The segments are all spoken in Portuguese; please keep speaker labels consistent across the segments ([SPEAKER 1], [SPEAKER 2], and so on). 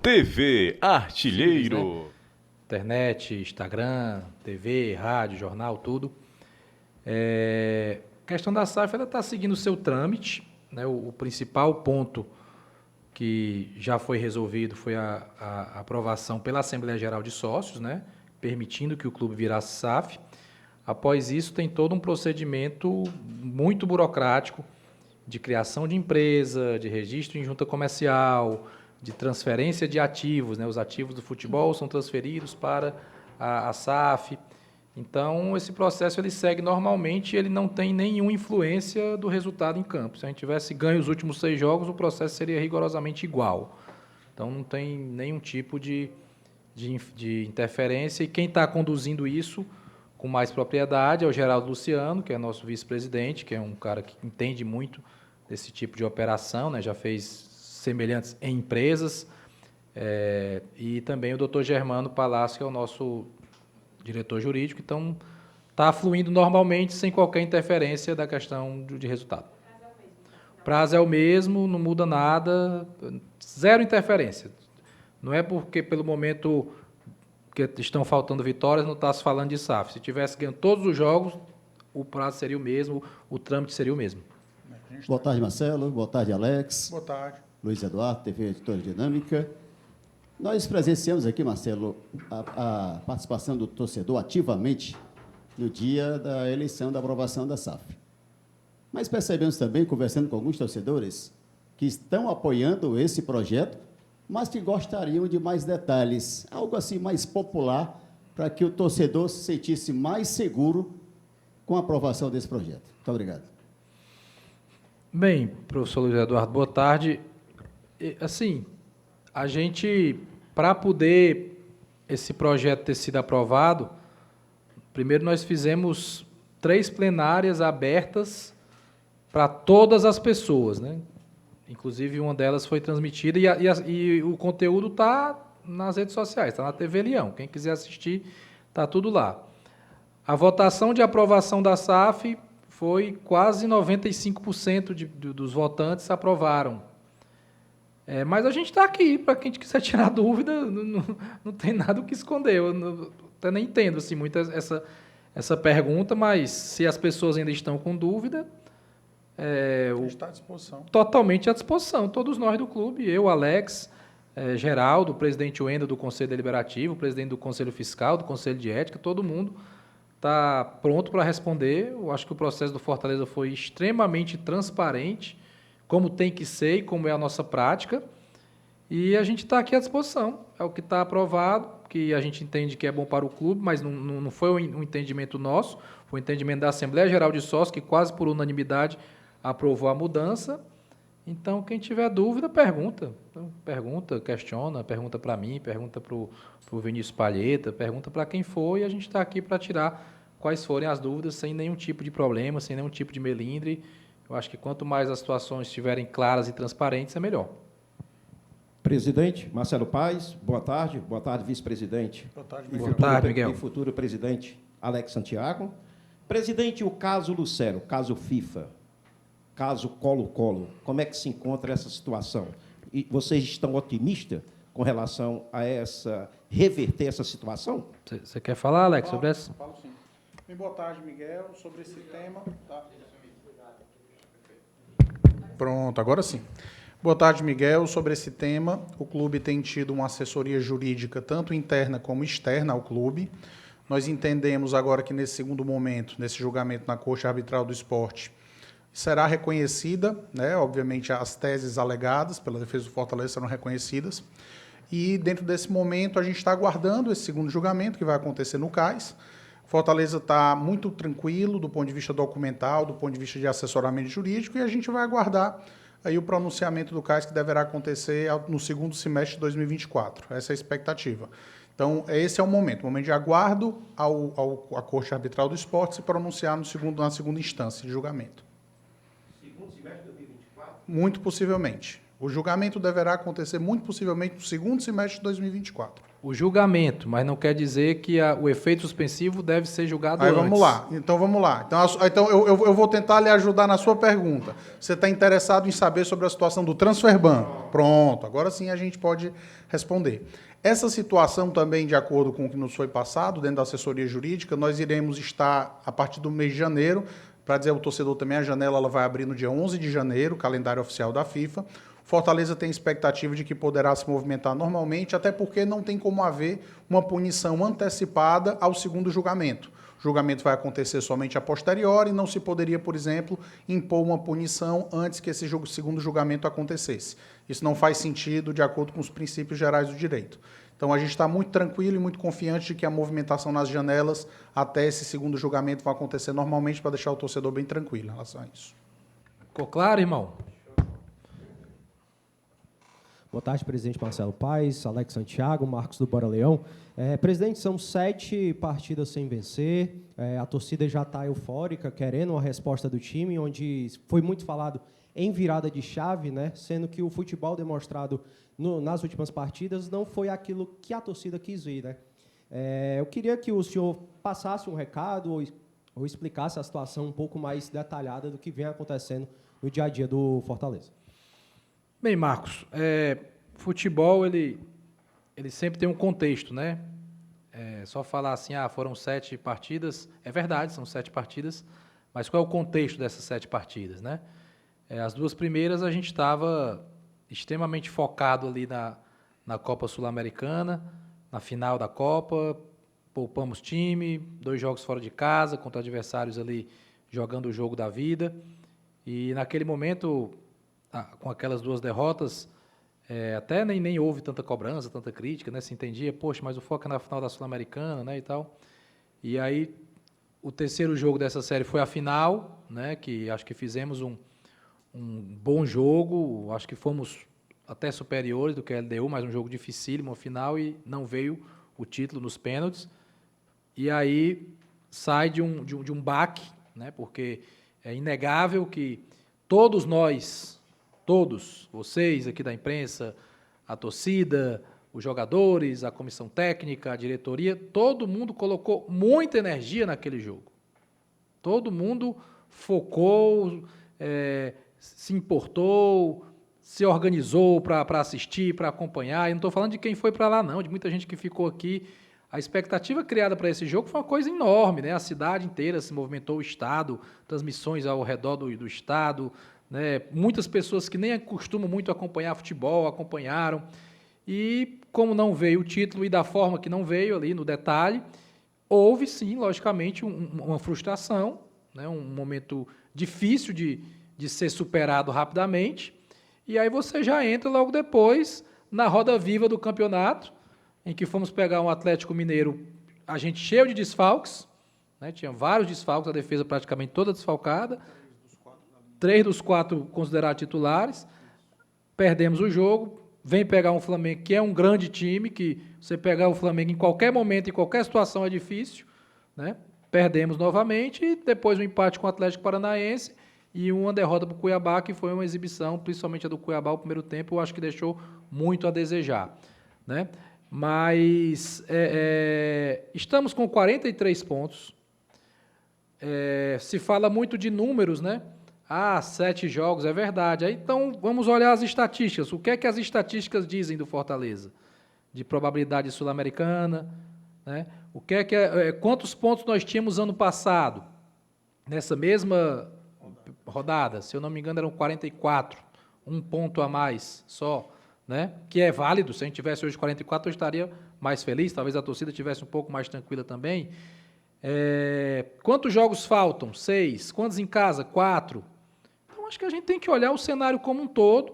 [SPEAKER 1] TV Artilheiro.
[SPEAKER 2] Né? Internet, Instagram, TV, rádio, jornal, tudo. A questão da SAF está seguindo o seu trâmite, né? O principal ponto que já foi resolvido foi a aprovação pela Assembleia Geral de Sócios, né? Permitindo que o clube virasse SAF. Após isso, tem todo um procedimento muito burocrático de criação de empresa, de registro em junta comercial, de transferência de ativos, né? Os ativos do futebol são transferidos para a SAF. Então, esse processo ele segue normalmente e ele não tem nenhuma influência do resultado em campo. Se a gente tivesse ganho os últimos 6 jogos, o processo seria rigorosamente igual. Então, não tem nenhum tipo de interferência. E quem está conduzindo isso com mais propriedade é o Geraldo Luciano, que é nosso vice-presidente, que é um cara que entende muito desse tipo de operação, né? Já fez semelhantes em empresas. E também o doutor Germano Palácio, que é o nosso diretor jurídico. Então, está fluindo normalmente, sem qualquer interferência da questão de resultado. O prazo é o mesmo, não muda nada, zero interferência. Não é porque, pelo momento que estão faltando vitórias, não está se falando de SAF. Se tivesse ganho todos os jogos, o prazo seria o mesmo, o trâmite seria o mesmo.
[SPEAKER 3] Boa tarde, Marcelo. Boa tarde, Alex.
[SPEAKER 4] Boa tarde.
[SPEAKER 3] Luiz Eduardo, TV Editora Dinâmica. Nós presenciamos aqui, Marcelo, a participação do torcedor ativamente no dia da eleição da aprovação da SAF. Mas percebemos também, conversando com alguns torcedores, que estão apoiando esse projeto, mas que gostariam de mais detalhes, algo assim mais popular, para que o torcedor se sentisse mais seguro com a aprovação desse projeto. Muito obrigado.
[SPEAKER 2] Bem, professor Luiz Eduardo, boa tarde. Assim, a gente, para poder esse projeto ter sido aprovado, primeiro nós fizemos 3 plenárias abertas para todas as pessoas, né? Inclusive, uma delas foi transmitida e o conteúdo está nas redes sociais, está na TV Leão. Quem quiser assistir, está tudo lá. A votação de aprovação da SAF foi quase 95% dos votantes aprovaram. Mas a gente está aqui, para quem quiser tirar dúvida, não tem nada o que esconder. Eu até nem entendo assim, muito essa pergunta, mas se as pessoas ainda estão com dúvida...
[SPEAKER 4] a gente está à disposição.
[SPEAKER 2] Totalmente à disposição, todos nós do clube, eu, Alex, Geraldo, o presidente Wendel do Conselho Deliberativo, o presidente do Conselho Fiscal, do Conselho de Ética, todo mundo está pronto para responder. Eu acho que o processo do Fortaleza foi extremamente transparente, como tem que ser e como é a nossa prática, e a gente está aqui à disposição. É o que está aprovado, que a gente entende que é bom para o clube, mas não foi um entendimento nosso, foi um entendimento da Assembleia Geral de Sócios, que quase por unanimidade aprovou a mudança. Então, quem tiver dúvida, pergunta. Pergunta, questiona, pergunta para mim, pergunta para o Vinícius Palheta, pergunta para quem for, e a gente está aqui para tirar quais forem as dúvidas, sem nenhum tipo de problema, sem nenhum tipo de melindre. Eu acho que quanto mais as situações estiverem claras e transparentes, é melhor.
[SPEAKER 5] Presidente Marcelo Paes, boa tarde, vice-presidente.
[SPEAKER 4] Boa tarde,
[SPEAKER 5] Miguel.
[SPEAKER 2] Boa tarde, Miguel.
[SPEAKER 5] E futuro presidente Alex Santiago. Presidente, o caso Lucero, caso FIFA, caso Colo-Colo, como é que se encontra essa situação? E vocês estão otimistas com relação a reverter essa situação?
[SPEAKER 2] Você quer falar, Alex, sobre essa?
[SPEAKER 4] Falo sim. Bem, boa tarde, Miguel, sobre esse tema. Tá. Pronto, agora sim. Boa tarde, Miguel. Sobre esse tema, o clube tem tido uma assessoria jurídica, tanto interna como externa ao clube. Nós entendemos agora que nesse segundo momento, nesse julgamento na Corte Arbitral do Esporte, será reconhecida, né, obviamente as teses alegadas pela defesa do Fortaleza serão reconhecidas, e dentro desse momento a gente está aguardando esse segundo julgamento que vai acontecer no CAIS. Fortaleza está muito tranquilo do ponto de vista documental, do ponto de vista de assessoramento jurídico, e a gente vai aguardar aí o pronunciamento do CAIS, que deverá acontecer no segundo semestre de 2024. Essa é a expectativa. Então, esse é o momento de aguardo à Corte Arbitral do Esporte se pronunciar na segunda instância de julgamento.
[SPEAKER 5] Segundo semestre de 2024?
[SPEAKER 4] Muito possivelmente. O julgamento deverá acontecer muito possivelmente no segundo semestre de 2024.
[SPEAKER 2] o julgamento, mas não quer dizer que o efeito suspensivo deve ser julgado
[SPEAKER 4] Aí
[SPEAKER 2] antes.
[SPEAKER 4] vamos lá. Então vamos lá. Então eu vou tentar lhe ajudar na sua pergunta. Você está interessado em saber sobre a situação do Transferban? Pronto, agora sim a gente pode responder. Essa situação também, de acordo com o que nos foi passado dentro da assessoria jurídica, nós iremos estar, a partir do mês de janeiro, para dizer ao torcedor também, a janela ela vai abrir no dia 11 de janeiro, calendário oficial da FIFA. Fortaleza tem expectativa de que poderá se movimentar normalmente, até porque não tem como haver uma punição antecipada ao segundo julgamento. O julgamento vai acontecer somente a posteriori e não se poderia, por exemplo, impor uma punição antes que esse segundo julgamento acontecesse. Isso não faz sentido de acordo com os princípios gerais do direito. Então, a gente está muito tranquilo e muito confiante de que a movimentação nas janelas até esse segundo julgamento vai acontecer normalmente para deixar o torcedor bem tranquilo em relação a isso.
[SPEAKER 2] Ficou claro, irmão?
[SPEAKER 6] Boa tarde, presidente Marcelo Paes, Alex Santiago, Marcos do Bora Leão. Presidente, são 7 partidas sem vencer, a torcida já está eufórica, querendo uma resposta do time, onde foi muito falado em virada de chave, né? Sendo que o futebol demonstrado nas últimas partidas não foi aquilo que a torcida quis ver, né? Eu queria que o senhor passasse um recado ou explicasse a situação um pouco mais detalhada do que vem acontecendo no dia a dia do Fortaleza.
[SPEAKER 2] Bem, Marcos, futebol, ele sempre tem um contexto, né? Só falar assim, foram 7 partidas, é verdade, são 7 partidas, mas qual é o contexto dessas 7 partidas, né? As 2 primeiras a gente estava extremamente focado ali na Copa Sul-Americana, na final da Copa, poupamos time, 2 jogos fora de casa, contra adversários ali jogando o jogo da vida, e naquele momento, com aquelas 2 derrotas, até nem houve tanta cobrança, tanta crítica, né? Se entendia, poxa, mas o foco é na final da Sul-Americana, né, e tal. E aí, o terceiro jogo dessa série foi a final, né, que acho que fizemos um bom jogo, acho que fomos até superiores do que a LDU, mas um jogo dificílimo, final, e não veio o título nos pênaltis. E aí, sai de um baque, né, porque é inegável que todos nós, vocês aqui da imprensa, a torcida, os jogadores, a comissão técnica, a diretoria, todo mundo colocou muita energia naquele jogo. Todo mundo focou, se importou, se organizou para assistir, para acompanhar. E não estou falando de quem foi para lá, não, de muita gente que ficou aqui. A expectativa criada para esse jogo foi uma coisa enorme, né? A cidade inteira se movimentou, o estado, transmissões ao redor do estado, né? Muitas pessoas que nem costumam muito acompanhar futebol, acompanharam. E como não veio o título e da forma que não veio ali no detalhe, houve sim, logicamente, uma frustração, né? Um momento difícil de ser superado rapidamente. E aí você já entra logo depois na roda viva do campeonato, em que fomos pegar um Atlético Mineiro, a gente cheio de desfalques, né? Tinha vários desfalques, a defesa praticamente toda desfalcada, 3 dos 4 considerados titulares, perdemos o jogo, vem pegar um Flamengo que é um grande time, que você pegar o Flamengo em qualquer momento, em qualquer situação é difícil, né? Perdemos novamente, e depois um empate com o Atlético Paranaense e uma derrota para o Cuiabá, que foi uma exibição, principalmente a do Cuiabá, o primeiro tempo, eu acho que deixou muito a desejar, né? Mas estamos com 43 pontos, se fala muito de números, né? 7 jogos, é verdade. Aí, então, vamos olhar as estatísticas. O que é que as estatísticas dizem do Fortaleza? De probabilidade sul-americana, né? O que quantos pontos nós tínhamos ano passado? Nessa mesma rodada, se eu não me engano, eram 44. 1 ponto a mais só, né? Que é válido. Se a gente tivesse hoje 44, eu estaria mais feliz. Talvez a torcida estivesse um pouco mais tranquila também. Quantos jogos faltam? 6. Quantos em casa? 4. Então, acho que a gente tem que olhar o cenário como um todo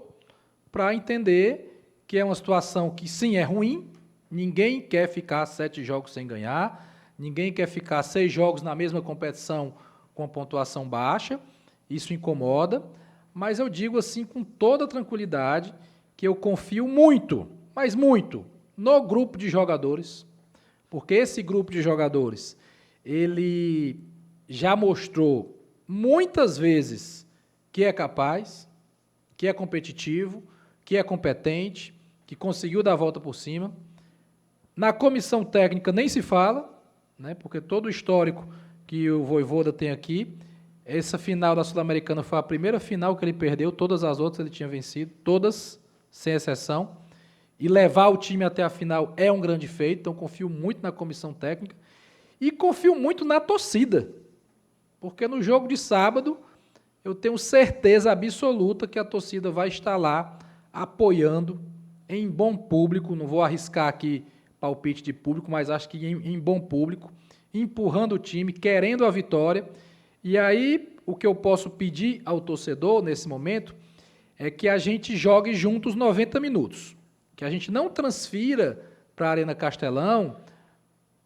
[SPEAKER 2] para entender que é uma situação que, sim, é ruim. Ninguém quer ficar 7 jogos sem ganhar. Ninguém quer ficar 6 jogos na mesma competição com pontuação baixa. Isso incomoda. Mas eu digo assim com toda tranquilidade que eu confio muito, mas muito, no grupo de jogadores, porque esse grupo de jogadores, ele já mostrou muitas vezes que é capaz, que é competitivo, que é competente, que conseguiu dar a volta por cima. Na comissão técnica nem se fala, né, porque todo o histórico que o Vojvoda tem aqui, essa final da Sul-Americana foi a primeira final que ele perdeu, todas as outras ele tinha vencido, todas, sem exceção. E levar o time até a final é um grande feito, então confio muito na comissão técnica e confio muito na torcida, porque no jogo de sábado eu tenho certeza absoluta que a torcida vai estar lá apoiando em bom público, não vou arriscar aqui palpite de público, mas acho que em bom público, empurrando o time, querendo a vitória. E aí, o que eu posso pedir ao torcedor nesse momento é que a gente jogue juntos 90 minutos, que a gente não transfira para a Arena Castelão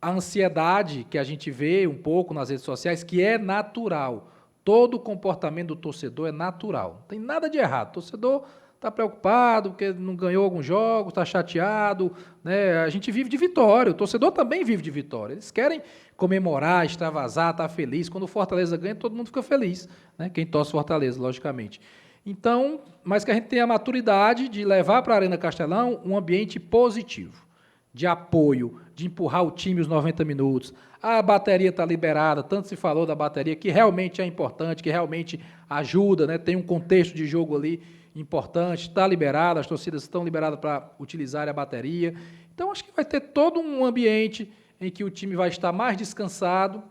[SPEAKER 2] a ansiedade que a gente vê um pouco nas redes sociais, que é natural. Todo o comportamento do torcedor é natural, não tem nada de errado. O torcedor está preocupado porque não ganhou alguns jogos, está chateado, né? A gente vive de vitória, o torcedor também vive de vitória. Eles querem comemorar, extravasar, estar feliz. Quando o Fortaleza ganha, todo mundo fica feliz, né? Quem torce Fortaleza, logicamente. Então, mas que a gente tenha a maturidade de levar para a Arena Castelão um ambiente positivo, de apoio, de empurrar o time os 90 minutos. A bateria está liberada, tanto se falou da bateria, que realmente é importante, que realmente ajuda, né? Tem um contexto de jogo ali importante, está liberado, as torcidas estão liberadas para utilizar a bateria. Então, acho que vai ter todo um ambiente em que o time vai estar mais descansado.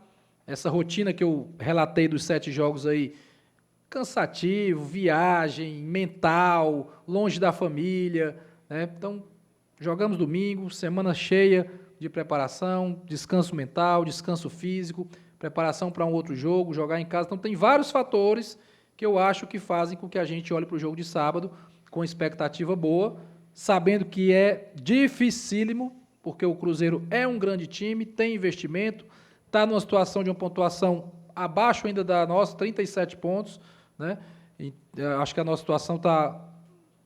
[SPEAKER 2] Essa rotina que eu relatei dos 7 jogos aí, cansativo, viagem, mental, longe da família, né? Então, jogamos domingo, semana cheia de preparação, descanso mental, descanso físico, preparação para um outro jogo, jogar em casa. Então, tem vários fatores que eu acho que fazem com que a gente olhe para o jogo de sábado com expectativa boa, sabendo que é dificílimo, porque o Cruzeiro é um grande time, tem investimento, está numa situação de uma pontuação abaixo ainda da nossa, 37 pontos, né? E, acho que a nossa situação está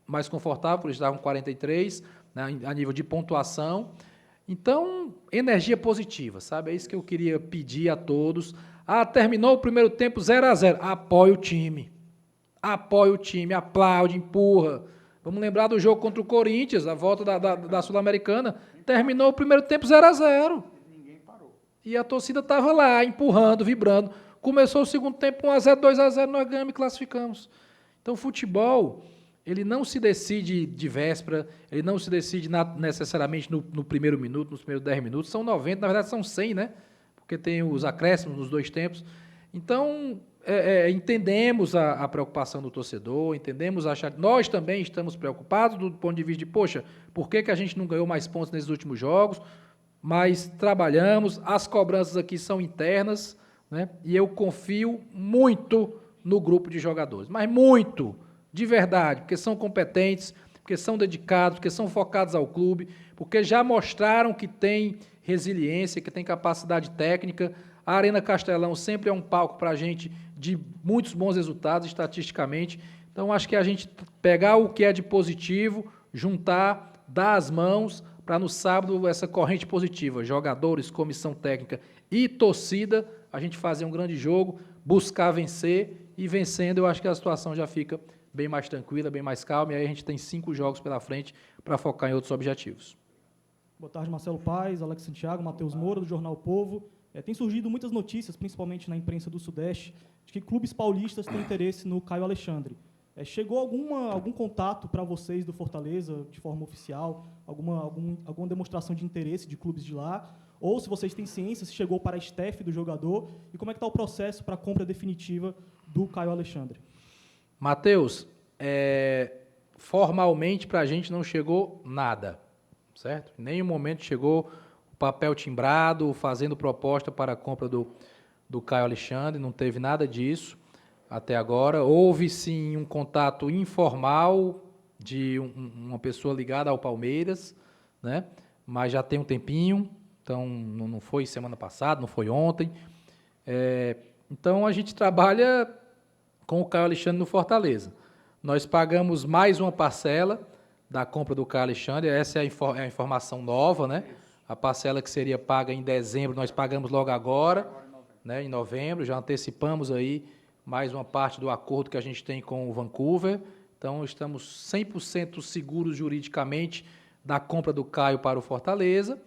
[SPEAKER 2] mais confortável, por estar com 43, né, a nível de pontuação. Então, energia positiva, sabe? É isso que eu queria pedir a todos. Terminou o primeiro tempo 0-0. Apoie o time. Apoie o time, aplaude, empurra. Vamos lembrar do jogo contra o Corinthians, a volta da Sul-Americana. Terminou o primeiro tempo 0-0. Ninguém parou. E a torcida estava lá, empurrando, vibrando. Começou o segundo tempo 1-0, 2-0, nós ganhamos e classificamos. Então, futebol, ele não se decide de véspera, ele não se decide necessariamente no primeiro minuto, nos primeiros 10 minutos. São 90, na verdade são 100, né? Porque tem os acréscimos nos 2 tempos. Então, entendemos a preocupação do torcedor, entendemos nós também estamos preocupados do ponto de vista de, poxa, por que a gente não ganhou mais pontos nesses últimos jogos? Mas trabalhamos, as cobranças aqui são internas, né? E eu confio muito no grupo de jogadores, mas muito, de verdade, porque são competentes, porque são dedicados, porque são focados ao clube, porque já mostraram que tem resiliência, que tem capacidade técnica. A Arena Castelão sempre é um palco para a gente de muitos bons resultados, estatisticamente. Então, acho que a gente pegar o que é de positivo, juntar, dar as mãos, para no sábado essa corrente positiva, jogadores, comissão técnica e torcida, a gente fazer um grande jogo, buscar vencer, e vencendo eu acho que a situação já fica bem mais tranquila, bem mais calma, e aí a gente tem 5 jogos pela frente para focar em outros objetivos.
[SPEAKER 7] Boa tarde, Marcelo Paes, Alex Santiago, Matheus Moura, do Jornal Povo. Tem surgido muitas notícias, principalmente na imprensa do Sudeste, de que clubes paulistas têm interesse no Caio Alexandre. Chegou algum contato para vocês do Fortaleza, de forma oficial, alguma demonstração de interesse de clubes de lá? Ou, se vocês têm ciência, se chegou para a staff do jogador? E como é que está o processo para a compra definitiva do Caio Alexandre?
[SPEAKER 2] Matheus, formalmente para a gente não chegou nada, certo? Em nenhum momento chegou o papel timbrado, fazendo proposta para a compra do Caio Alexandre, não teve nada disso até agora. Houve, sim, um contato informal de uma pessoa ligada ao Palmeiras, né? Mas já tem um tempinho, então não foi semana passada, não foi ontem. Então, a gente trabalha com o Caio Alexandre no Fortaleza. Nós pagamos mais uma parcela da compra do Caio Alexandre, essa é a informação nova, né? A parcela que seria paga em dezembro, nós pagamos logo agora, né? Em novembro, já antecipamos aí mais uma parte do acordo que a gente tem com o Vancouver. Então, estamos 100% seguros juridicamente da compra do Caio para o Fortaleza.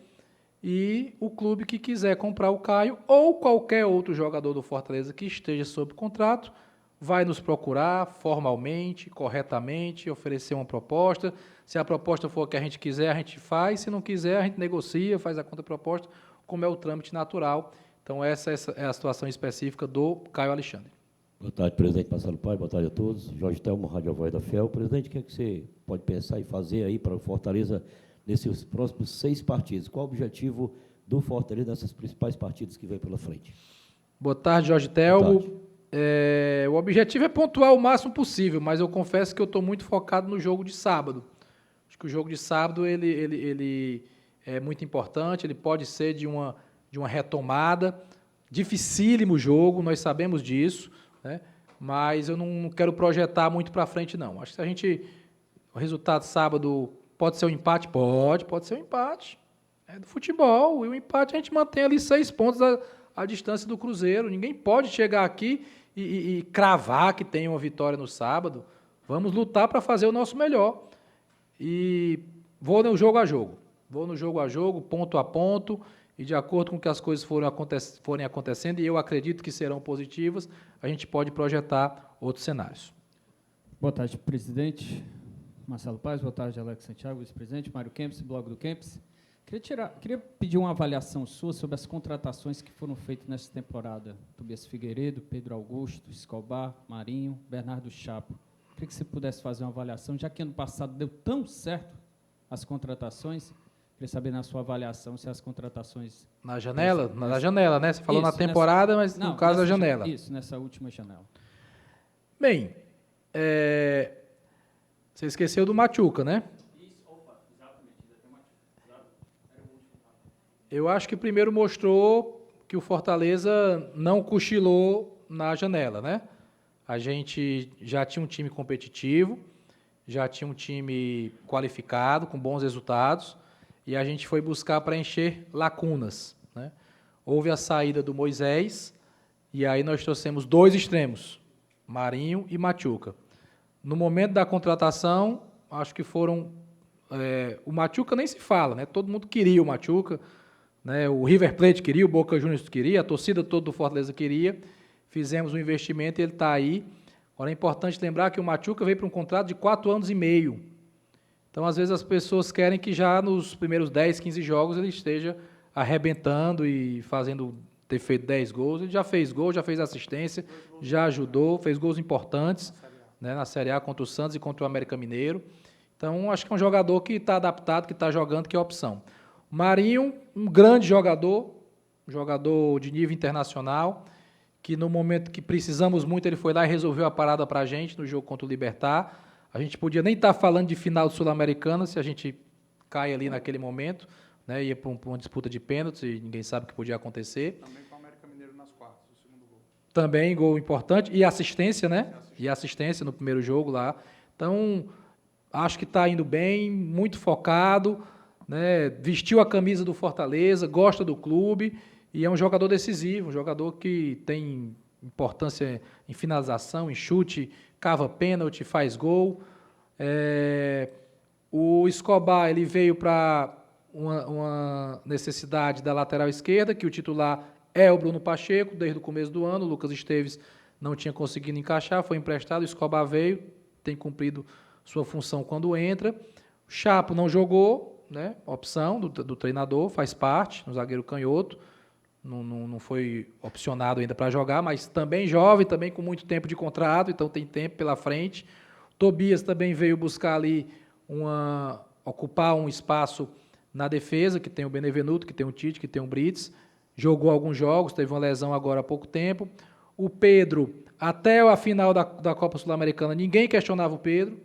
[SPEAKER 2] e o clube que quiser comprar o Caio ou qualquer outro jogador do Fortaleza que esteja sob contrato vai nos procurar formalmente, corretamente, oferecer uma proposta. Se a proposta for a que a gente quiser, a gente faz. Se não quiser, a gente negocia, faz a contraproposta, como é o trâmite natural. Então, essa é a situação específica do Caio Alexandre.
[SPEAKER 8] Boa tarde, presidente Marcelo Paes, boa tarde a todos. Jorge Telmo, Rádio Voz da Fiel. Presidente, o que é que você pode pensar e fazer aí para o Fortaleza nesses próximos 6 partidos? Qual o objetivo do Fortaleza nessas principais partidas que vem pela frente?
[SPEAKER 2] Boa tarde, Jorge Telmo. O objetivo é pontuar o máximo possível, mas eu confesso que eu estou muito focado no jogo de sábado. Acho que o jogo de sábado ele é muito importante, ele pode ser de uma retomada. Dificílimo jogo, nós sabemos disso, né? Mas eu não quero projetar muito para frente, não. Acho que o resultado sábado pode ser um empate? Pode ser um empate. É do futebol, e o empate a gente mantém ali 6 pontos a distância do Cruzeiro. Ninguém pode chegar aqui e cravar que tem uma vitória no sábado. Vamos lutar para fazer o nosso melhor. E vou no jogo a jogo. Vou no jogo a jogo, ponto a ponto, e de acordo com que as coisas forem acontecendo, e eu acredito que serão positivas, a gente pode projetar outros cenários.
[SPEAKER 9] Boa tarde, presidente Marcelo Paes. Boa tarde, Alex Santiago, vice-presidente, Mário Kempis, blog do Kempis. Queria pedir uma avaliação sua sobre as contratações que foram feitas nessa temporada. Tobias Figueiredo, Pedro Augusto, Escobar, Marinho, Bernardo Chapo. Queria que você pudesse fazer uma avaliação, já que ano passado deu tão certo as contratações. Queria saber, na sua avaliação, se as contratações...
[SPEAKER 2] Na janela? Na janela, né? Você falou isso, na temporada, mas no caso a janela.
[SPEAKER 9] Isso, nessa última janela.
[SPEAKER 2] Bem, você esqueceu do Machuca, né? Eu acho que primeiro mostrou que o Fortaleza não cochilou na janela, né? A gente já tinha um time competitivo, já tinha um time qualificado, com bons resultados, e a gente foi buscar preencher lacunas, né? Houve a saída do Moisés, e aí nós trouxemos 2 extremos, Marinho e Machuca. No momento da contratação, acho que foram... o Machuca nem se fala, né? Todo mundo queria o Machuca, né? O River Plate queria, o Boca Juniors queria, a torcida toda do Fortaleza queria. Fizemos um investimento e ele está aí. Agora é importante lembrar que o Machuca veio para um contrato de 4 anos e meio. Então, às vezes, as pessoas querem que já nos primeiros 10, 15 jogos ele esteja arrebentando e ter feito 10 gols. Ele já fez gol, já fez assistência, já ajudou, fez gols importantes, né, na Série A contra o Santos e contra o América Mineiro. Então, acho que é um jogador que está adaptado, que está jogando, que é a opção. Marinho, um grande jogador de nível internacional, que no momento que precisamos muito, ele foi lá e resolveu a parada para a gente no jogo contra o Libertad. A gente podia nem estar falando de final Sul-Americana se a gente cai ali naquele momento, né, ia para uma disputa de pênaltis e ninguém sabe o que podia acontecer.
[SPEAKER 4] Também com o América Mineiro nas quartas, o segundo gol.
[SPEAKER 2] Também gol importante e assistência, né? E assistência no primeiro jogo lá. Então, acho que está indo bem, muito focado, né? Vestiu a camisa do Fortaleza, gosta do clube e é um jogador decisivo, um jogador que tem importância em finalização, em chute, cava pênalti, faz gol. O Escobar, ele veio para uma necessidade da lateral esquerda, que o titular é o Bruno Pacheco, desde o começo do ano. O Lucas Esteves não tinha conseguido encaixar, foi emprestado, o Escobar veio, tem cumprido sua função quando entra. O Chapo não jogou, né? Opção do treinador, faz parte, no zagueiro canhoto. Não foi opcionado ainda para jogar, mas também jovem, também com muito tempo de contrato, então tem tempo pela frente. Tobias também veio buscar ali ocupar um espaço na defesa, que tem o Benevenuto, que tem o Tite, que tem o Brits. Jogou alguns jogos, teve uma lesão agora há pouco tempo. O Pedro, até a final da Copa Sul-Americana, ninguém questionava o Pedro.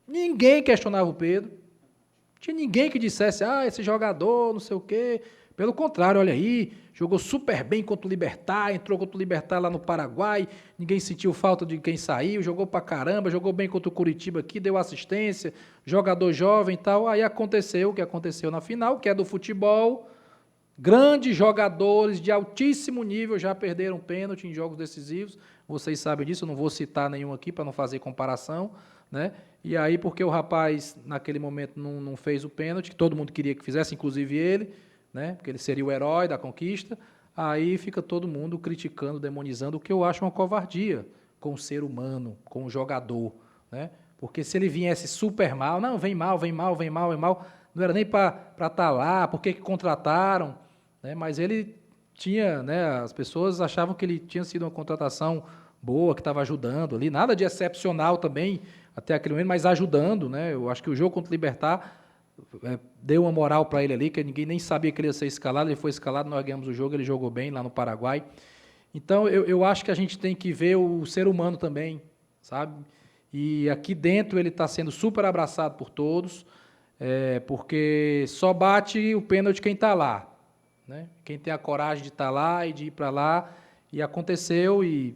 [SPEAKER 2] Ninguém questionava o Pedro. Não tinha ninguém que dissesse, esse jogador, não sei o quê. Pelo contrário, olha aí, jogou super bem contra o Libertad, entrou contra o Libertad lá no Paraguai, ninguém sentiu falta de quem saiu, jogou pra caramba, jogou bem contra o Curitiba aqui, deu assistência, jogador jovem e tal. Aí aconteceu o que aconteceu na final, que é do futebol. Grandes jogadores de altíssimo nível já perderam pênalti em jogos decisivos. Vocês sabem disso, eu não vou citar nenhum aqui para não fazer comparação, né? E aí, porque o rapaz, naquele momento, não fez o pênalti, que todo mundo queria que fizesse, inclusive ele, né? Porque ele seria o herói da conquista. Aí fica todo mundo criticando, demonizando, o que eu acho uma covardia com o ser humano, com o jogador, né? Porque se ele viesse super mal, não, vem mal, não era nem para estar lá, por que contrataram, né? Mas ele tinha, né, as pessoas achavam que ele tinha sido uma contratação boa, que estava ajudando ali, nada de excepcional também, até aquele momento, mas ajudando, né? Eu acho que o jogo contra o Libertad deu uma moral para ele ali, que ninguém nem sabia que ele ia ser escalado, ele foi escalado, nós ganhamos o jogo, ele jogou bem lá no Paraguai. Então, eu acho que a gente tem que ver o ser humano também, sabe? E aqui dentro ele está sendo super abraçado por todos, porque só bate o pênalti quem está lá, né? Quem tem a coragem de estar lá e de ir para lá, e aconteceu, e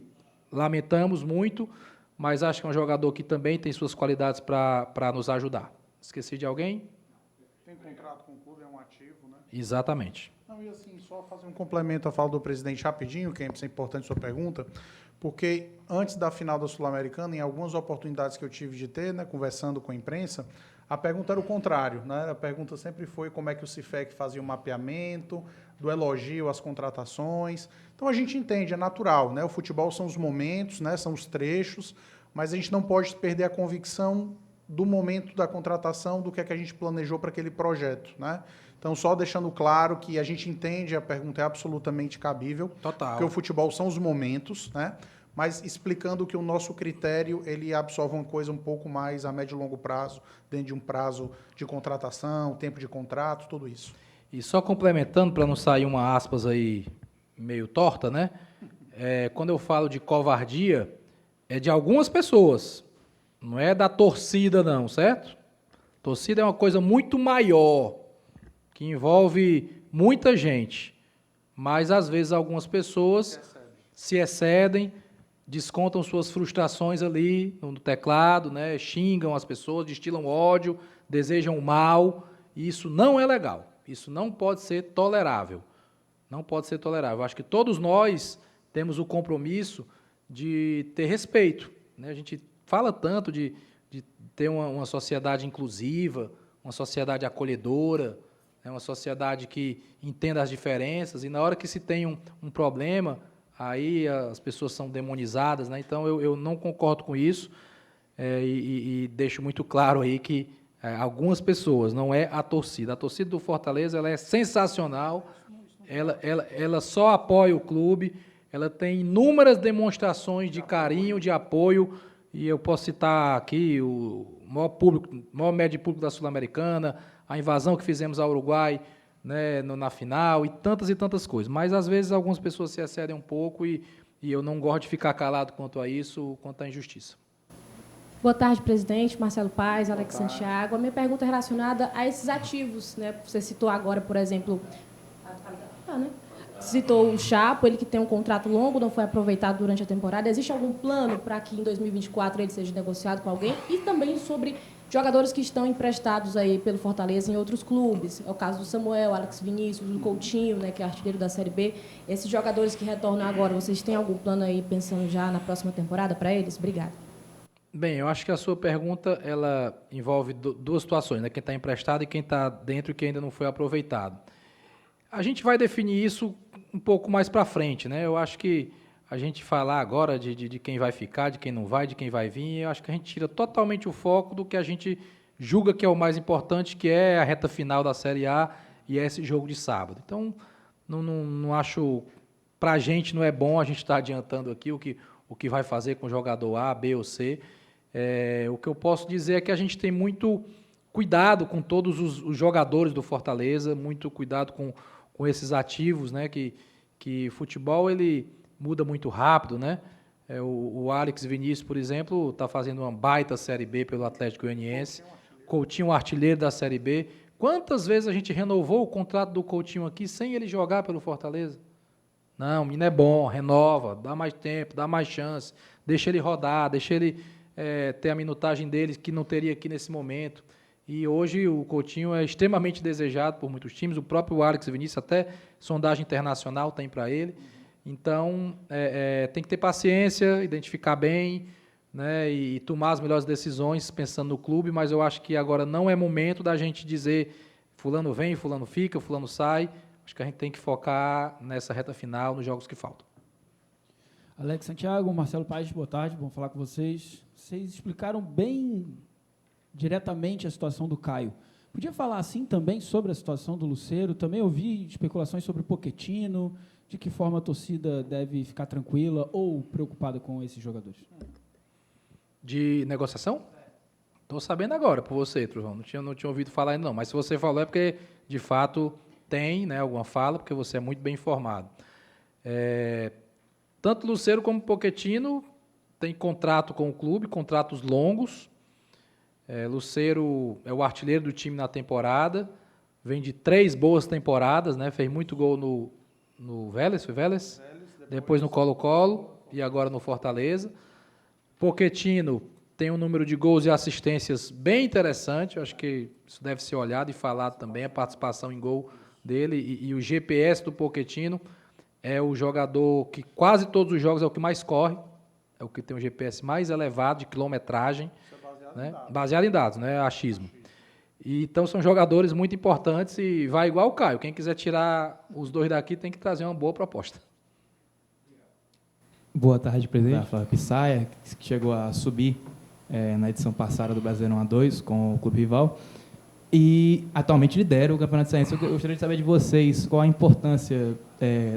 [SPEAKER 2] lamentamos muito, mas acho que é um jogador que também tem suas qualidades para nos ajudar. Esqueci de alguém?
[SPEAKER 4] Tem contrato com o clube, é um ativo, né?
[SPEAKER 2] Exatamente.
[SPEAKER 4] Não, e assim, só fazer um complemento à fala do presidente rapidinho, que é importante a sua pergunta, porque antes da final da Sul-Americana, em algumas oportunidades que eu tive de ter, né, conversando com a imprensa, a pergunta era o contrário, né? A pergunta sempre foi como é que o CIFEC fazia o mapeamento, do elogio às contratações. Então a gente entende, é natural, né? O futebol são os momentos, né? São os trechos, mas a gente não pode perder a convicção do momento da contratação, do que é que a gente planejou para aquele projeto, né? Então, só deixando claro que a gente entende, a pergunta é absolutamente cabível.
[SPEAKER 2] Total.
[SPEAKER 4] Porque o futebol são os momentos, né? Mas explicando que o nosso critério, ele absorve uma coisa um pouco mais a médio e longo prazo, dentro de um prazo de contratação, tempo de contrato, tudo isso.
[SPEAKER 2] E só complementando, para não sair uma aspas aí meio torta, né? Quando eu falo de covardia, é de algumas pessoas, não é da torcida não, certo? Torcida é uma coisa muito maior, que envolve muita gente, mas às vezes algumas pessoas se excedem, descontam suas frustrações ali no teclado, né? Xingam as pessoas, destilam ódio, desejam o mal, e isso não é legal, isso não pode ser tolerável, não pode ser tolerável. Acho que todos nós temos o compromisso de ter respeito, né? A gente fala tanto de ter uma sociedade inclusiva, uma sociedade acolhedora, né? Uma sociedade que entenda as diferenças, e na hora que se tem um problema, aí as pessoas são demonizadas, né? Então eu não concordo com isso, e deixo muito claro aí que algumas pessoas, não é a torcida do Fortaleza, ela é sensacional, ela só apoia o clube, ela tem inúmeras demonstrações de carinho, de apoio, e eu posso citar aqui o maior médio público da Sul-Americana, a invasão que fizemos ao Uruguai, né, na final, e tantas coisas. Mas, às vezes, algumas pessoas se excedem um pouco, e eu não gosto de ficar calado quanto a isso, quanto à injustiça.
[SPEAKER 10] Boa tarde, presidente. Marcelo Paes, Alex Santiago. A minha pergunta é relacionada a esses ativos, né? Você citou agora, por exemplo, né? Citou o Chapo, ele que tem um contrato longo, não foi aproveitado durante a temporada. Existe algum plano para que em 2024 ele seja negociado com alguém? E também sobre jogadores que estão emprestados aí pelo Fortaleza em outros clubes. É o caso do Samuel, Alex Vinícius, do Coutinho, né, que é artilheiro da Série B. Esses jogadores que retornam agora, vocês têm algum plano aí pensando já na próxima temporada para eles? Obrigada.
[SPEAKER 2] Bem, eu acho que a sua pergunta ela envolve duas situações, né? Quem está emprestado e quem está dentro e quem ainda não foi aproveitado. A gente vai definir isso um pouco mais para frente, né? Eu acho que a gente falar agora de quem vai ficar, de quem não vai, de quem vai vir, eu acho que a gente tira totalmente o foco do que a gente julga que é o mais importante, que é a reta final da Série A e é esse jogo de sábado. Então, não acho, para a gente não é bom a gente estar adiantando aqui o que vai fazer com o jogador A, B ou C. O que eu posso dizer é que a gente tem muito cuidado com todos os jogadores do Fortaleza, muito cuidado com esses ativos, né? Que futebol ele muda muito rápido, né? O Alex Vinícius, por exemplo, está fazendo uma baita Série B pelo Atlético Goianiense. Coutinho, artilheiro da Série B. Quantas vezes a gente renovou o contrato do Coutinho aqui sem ele jogar pelo Fortaleza? Não, o menino é bom, renova, dá mais tempo, dá mais chance, deixa ele rodar, deixa ele ter a minutagem dele que não teria aqui nesse momento. E hoje o Coutinho é extremamente desejado por muitos times, o próprio Alex Vinícius, até sondagem internacional tem para ele. Então, tem que ter paciência, identificar bem, né, e tomar as melhores decisões pensando no clube, mas eu acho que agora não é momento da gente dizer fulano vem, fulano fica, fulano sai. Acho que a gente tem que focar nessa reta final, nos jogos que faltam.
[SPEAKER 11] Alex Santiago, Marcelo Paes, boa tarde, bom falar com vocês. Vocês explicaram bem diretamente a situação do Caio. Podia falar assim também sobre a situação do Lucero? Também ouvi especulações sobre o Pochettino, de que forma a torcida deve ficar tranquila ou preocupada com esses jogadores?
[SPEAKER 2] De negociação? Estou sabendo agora por você, Trujão. Não tinha ouvido falar ainda não, mas se você falou é porque, de fato, tem, né, alguma fala, porque você é muito bem informado. Tanto Lucero como Pochettino tem contrato com o clube, contratos longos. Lucero é o artilheiro do time na temporada, vem de 3 boas temporadas, né? Fez muito gol no Vélez, foi Vélez? Depois no Colo-Colo e agora no Fortaleza. Pochettino tem um número de gols e assistências bem interessante, eu acho que isso deve ser olhado e falado também, a participação em gol dele e o GPS do Pochettino. É o jogador que quase todos os jogos é o que mais corre, é o que tem o GPS mais elevado de quilometragem, baseado em dados, né? Achismo. E, então são jogadores muito importantes e vai igual o Caio. Quem quiser tirar os 2 daqui tem que trazer uma boa proposta.
[SPEAKER 12] Boa tarde, presidente. Flávio Pissaia, que chegou a subir na edição passada do Brasileirão A2 com o clube rival. E atualmente lidera o Campeonato Cearense. Eu gostaria de saber de vocês qual a importância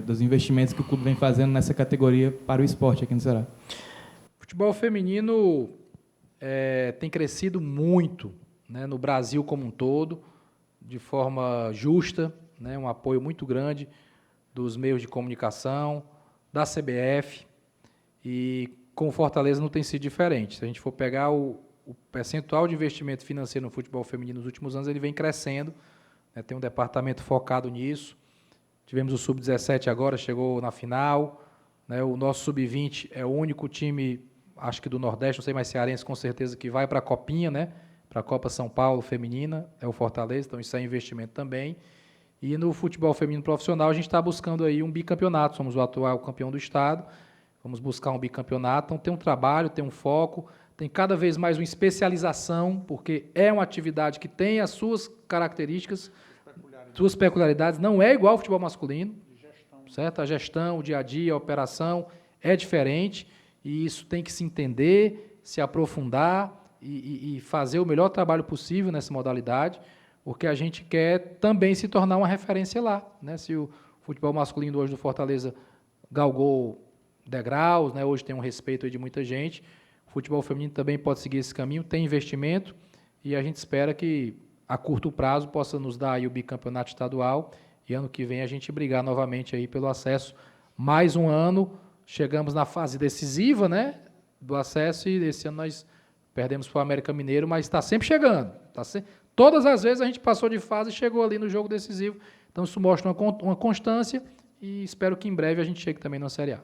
[SPEAKER 12] dos investimentos que o clube vem fazendo nessa categoria para o esporte aqui no Ceará.
[SPEAKER 2] O futebol feminino tem crescido muito, né, no Brasil como um todo, de forma justa, né, um apoio muito grande dos meios de comunicação, da CBF, e com o Fortaleza não tem sido diferente. Se a gente for pegar o percentual de investimento financeiro no futebol feminino nos últimos anos, ele vem crescendo, né, tem um departamento focado nisso. Tivemos o Sub-17 agora, chegou na final, né, o nosso Sub-20 é o único time, acho que do Nordeste, não sei mais cearense, com certeza, que vai para a Copinha, né, para a Copa São Paulo feminina, é o Fortaleza, então isso é investimento também. E no futebol feminino profissional, a gente está buscando aí um bicampeonato, somos o atual campeão do estado, vamos buscar um bicampeonato, então tem um trabalho, tem um foco, tem cada vez mais uma especialização, porque é uma atividade que tem as suas características, suas peculiaridades, não é igual ao futebol masculino, certo? A gestão, o dia a dia, a operação é diferente, e isso tem que se entender, se aprofundar e fazer o melhor trabalho possível nessa modalidade, porque a gente quer também se tornar uma referência lá, né? Se o futebol masculino hoje do Fortaleza galgou degraus, né? Hoje tem um respeito aí de muita gente, o futebol feminino também pode seguir esse caminho, tem investimento, e a gente espera que a curto prazo possa nos dar aí o bicampeonato estadual, e ano que vem a gente brigar novamente aí pelo acesso. Mais um ano, chegamos na fase decisiva, né, do acesso, e esse ano nós perdemos para o América Mineiro, mas está sempre chegando. Todas as vezes a gente passou de fase e chegou ali no jogo decisivo. Então isso mostra uma constância, e espero que em breve a gente chegue também na Série A.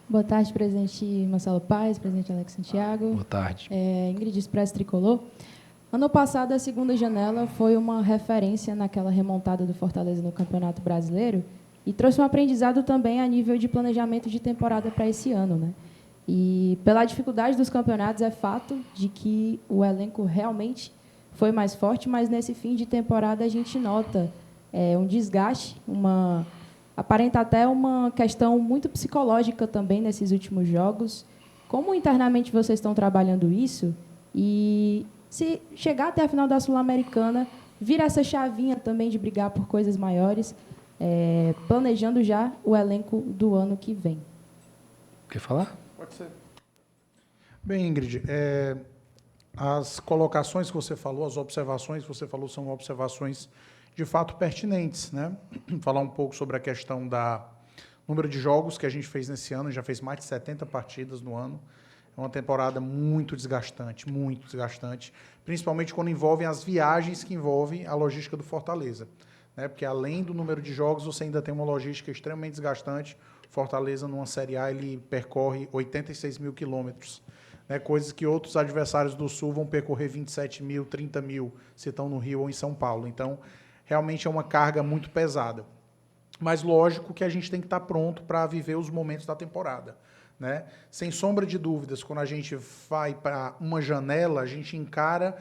[SPEAKER 10] Boa tarde, presidente Marcelo Paes, presidente Alex Santiago.
[SPEAKER 2] Boa tarde.
[SPEAKER 10] Ingrid Expresso Tricolor. Ano passado, a segunda janela foi uma referência naquela remontada do Fortaleza no Campeonato Brasileiro e trouxe um aprendizado também a nível de planejamento de temporada para esse ano, né? E pela dificuldade dos campeonatos, é fato de que o elenco realmente foi mais forte, mas nesse fim de temporada a gente nota um desgaste, aparenta até uma questão muito psicológica também nesses últimos jogos. Como internamente vocês estão trabalhando isso? E se chegar até a final da Sul-Americana, vira essa chavinha também de brigar por coisas maiores, planejando já o elenco do ano que vem.
[SPEAKER 2] Quer falar?
[SPEAKER 4] Pode ser. Bem, Ingrid, as colocações que você falou, as observações que você falou são observações de fato pertinentes, né? Falar um pouco sobre a questão da número de jogos que a gente fez nesse ano, já fez mais de 70 partidas no ano. É uma temporada muito desgastante, principalmente quando envolvem as viagens que envolvem a logística do Fortaleza, né? Porque além do número de jogos, você ainda tem uma logística extremamente desgastante. Fortaleza, numa Série A, ele percorre 86 mil quilômetros, né? Coisas que outros adversários do Sul vão percorrer 27 mil, 30 mil, se estão no Rio ou em São Paulo. Então, realmente é uma carga muito pesada. Mas, lógico que a gente tem que estar pronto para viver os momentos da temporada, né? Sem sombra de dúvidas, quando a gente vai para uma janela, a gente encara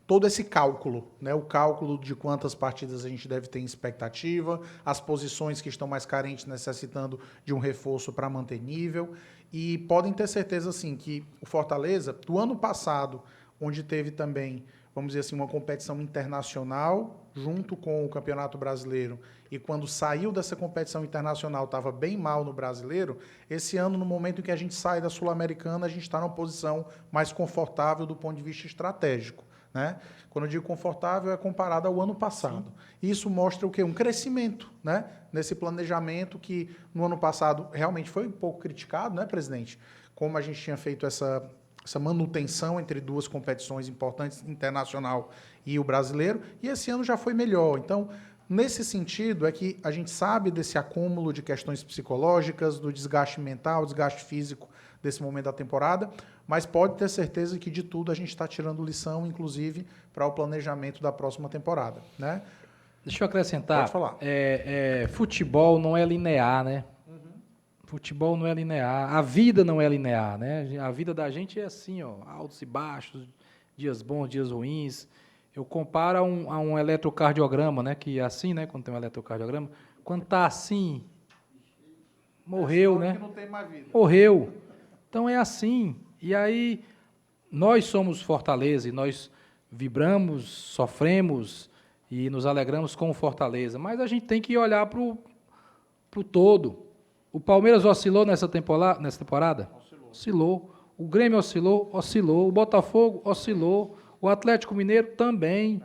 [SPEAKER 4] todo esse cálculo, né? O cálculo de quantas partidas a gente deve ter em expectativa, as posições que estão mais carentes necessitando de um reforço para manter nível. E podem ter certeza, assim, que o Fortaleza, do ano passado, onde teve também, vamos dizer assim, uma competição internacional junto com o Campeonato Brasileiro, e quando saiu dessa competição internacional estava bem mal no Brasileiro, esse ano, no momento em que a gente sai da Sul-Americana, a gente está numa posição mais confortável do ponto de vista estratégico, né? Quando eu digo confortável, é comparado ao ano passado. Sim. Isso mostra o quê? Um crescimento, né? Nesse planejamento que no ano passado realmente foi um pouco criticado, né, presidente? Como a gente tinha feito essa manutenção entre duas competições importantes, internacional e o brasileiro, e esse ano já foi melhor. Então, nesse sentido, é que a gente sabe desse acúmulo de questões psicológicas, do desgaste mental, desgaste físico desse momento da temporada, mas pode ter certeza que de tudo a gente está tirando lição, inclusive, para o planejamento da próxima temporada, né?
[SPEAKER 2] Deixa eu acrescentar.
[SPEAKER 4] Pode falar.
[SPEAKER 2] Futebol não é linear, né? Futebol não é linear, a vida não é linear, né? A vida da gente é assim, ó, altos e baixos, dias bons, dias ruins. Eu comparo a um eletrocardiograma, né? Que é assim, né? Quando tem um eletrocardiograma, quando está assim, morreu, né?
[SPEAKER 4] Não tem mais vida.
[SPEAKER 2] Morreu. Então é assim. E aí nós somos Fortaleza e nós vibramos, sofremos e nos alegramos com o Fortaleza, mas a gente tem que olhar para o todo. O Palmeiras oscilou nessa temporada? Oscilou. O Grêmio oscilou? Oscilou. O Botafogo oscilou. O Atlético Mineiro também.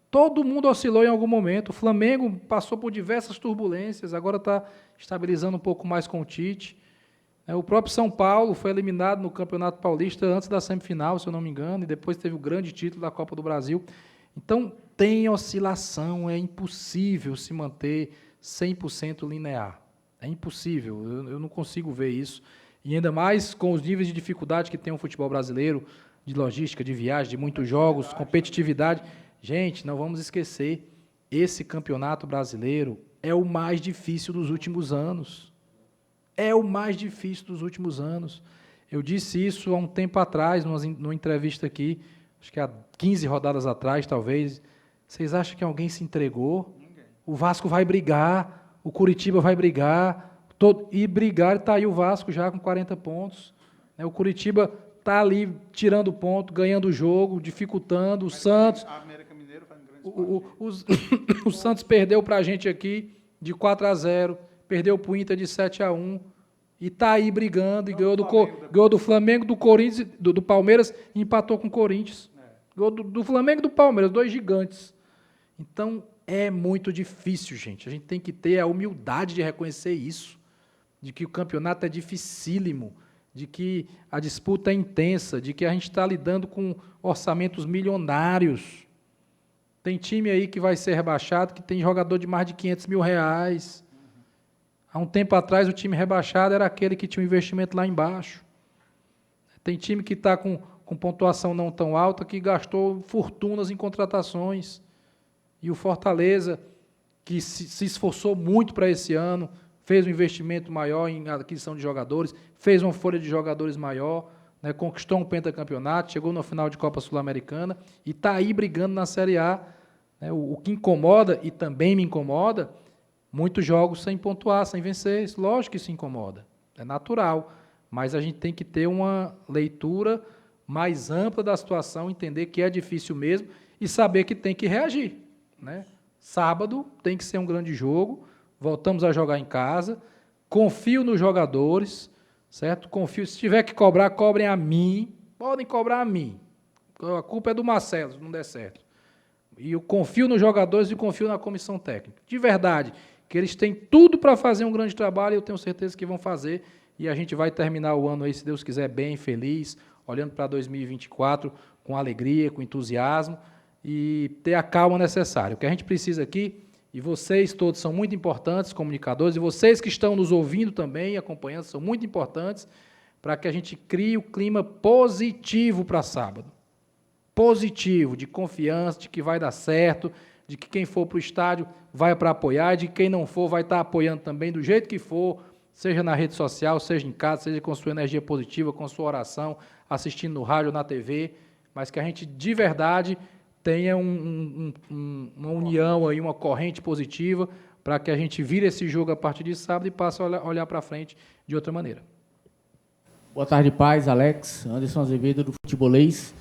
[SPEAKER 2] Todo mundo oscilou em algum momento. O Flamengo passou por diversas turbulências, agora está estabilizando um pouco mais com o Tite. O próprio São Paulo foi eliminado no Campeonato Paulista antes da semifinal, se eu não me engano, e depois teve o grande título da Copa do Brasil. Então, tem oscilação, é impossível se manter 100% linear. É impossível, eu não consigo ver isso. E ainda mais com os níveis de dificuldade que tem o futebol brasileiro, de logística, de viagem, de muitos jogos, competitividade. Gente, não vamos esquecer, esse campeonato brasileiro é o mais difícil dos últimos anos. É o mais difícil dos últimos anos. Eu disse isso há um tempo atrás, numa entrevista aqui, acho que há 15 rodadas atrás, talvez. Vocês acham que alguém se entregou? O Vasco vai brigar. O Curitiba vai brigar, e está aí o Vasco já com 40 pontos. O Curitiba está ali tirando ponto, ganhando o jogo, dificultando. O Santos.
[SPEAKER 4] A América Mineiro faz grande
[SPEAKER 2] o Santos perdeu para a gente aqui de 4-0, perdeu para o Inter de 7-1, e está aí brigando, e ganhou do Flamengo, do Corinthians, do Palmeiras, e empatou com o Corinthians. Ganhou do Flamengo e do Palmeiras, dois gigantes. Então, é muito difícil, gente. A gente tem que ter a humildade de reconhecer isso, de que o campeonato é dificílimo, de que a disputa é intensa, de que a gente está lidando com orçamentos milionários. Tem time aí que vai ser rebaixado, que tem jogador de mais de R$500 mil. Há um tempo atrás, o time rebaixado era aquele que tinha um investimento lá embaixo. Tem time que está com pontuação não tão alta, que gastou fortunas em contratações. E o Fortaleza, que se esforçou muito para esse ano, fez um investimento maior em aquisição de jogadores, fez uma folha de jogadores maior, né, conquistou um pentacampeonato, chegou na final de Copa Sul-Americana e está aí brigando na Série A. O que incomoda, e também me incomoda, muitos jogos sem pontuar, sem vencer. Lógico que isso incomoda, é natural, mas a gente tem que ter uma leitura mais ampla da situação, entender que é difícil mesmo e saber que tem que reagir. Sábado tem que ser um grande jogo, voltamos a jogar em casa, confio nos jogadores, certo? Confio, se tiver que cobrar, cobrem a mim, podem cobrar a mim, a culpa é do Marcelo, se não der certo. E eu confio nos jogadores e confio na comissão técnica, de verdade, que eles têm tudo para fazer um grande trabalho, e eu tenho certeza que vão fazer, e a gente vai terminar o ano aí, se Deus quiser, bem, feliz, olhando para 2024 com alegria, com entusiasmo, e ter a calma necessária. O que a gente precisa aqui, e vocês todos são muito importantes, comunicadores, e vocês que estão nos ouvindo também, acompanhando, são muito importantes, para que a gente crie o clima positivo para sábado. Positivo, de confiança, de que vai dar certo, de que quem for para o estádio vai para apoiar, de que quem não for vai estar apoiando também, do jeito que for, seja na rede social, seja em casa, seja com sua energia positiva, com sua oração, assistindo no rádio ou na TV, mas que a gente de verdade tenha uma união aí, uma corrente positiva para que a gente vire esse jogo a partir de sábado e passe a olhar para frente de outra maneira.
[SPEAKER 13] Boa tarde, Paz, Alex, Anderson Azevedo, do Futebolês.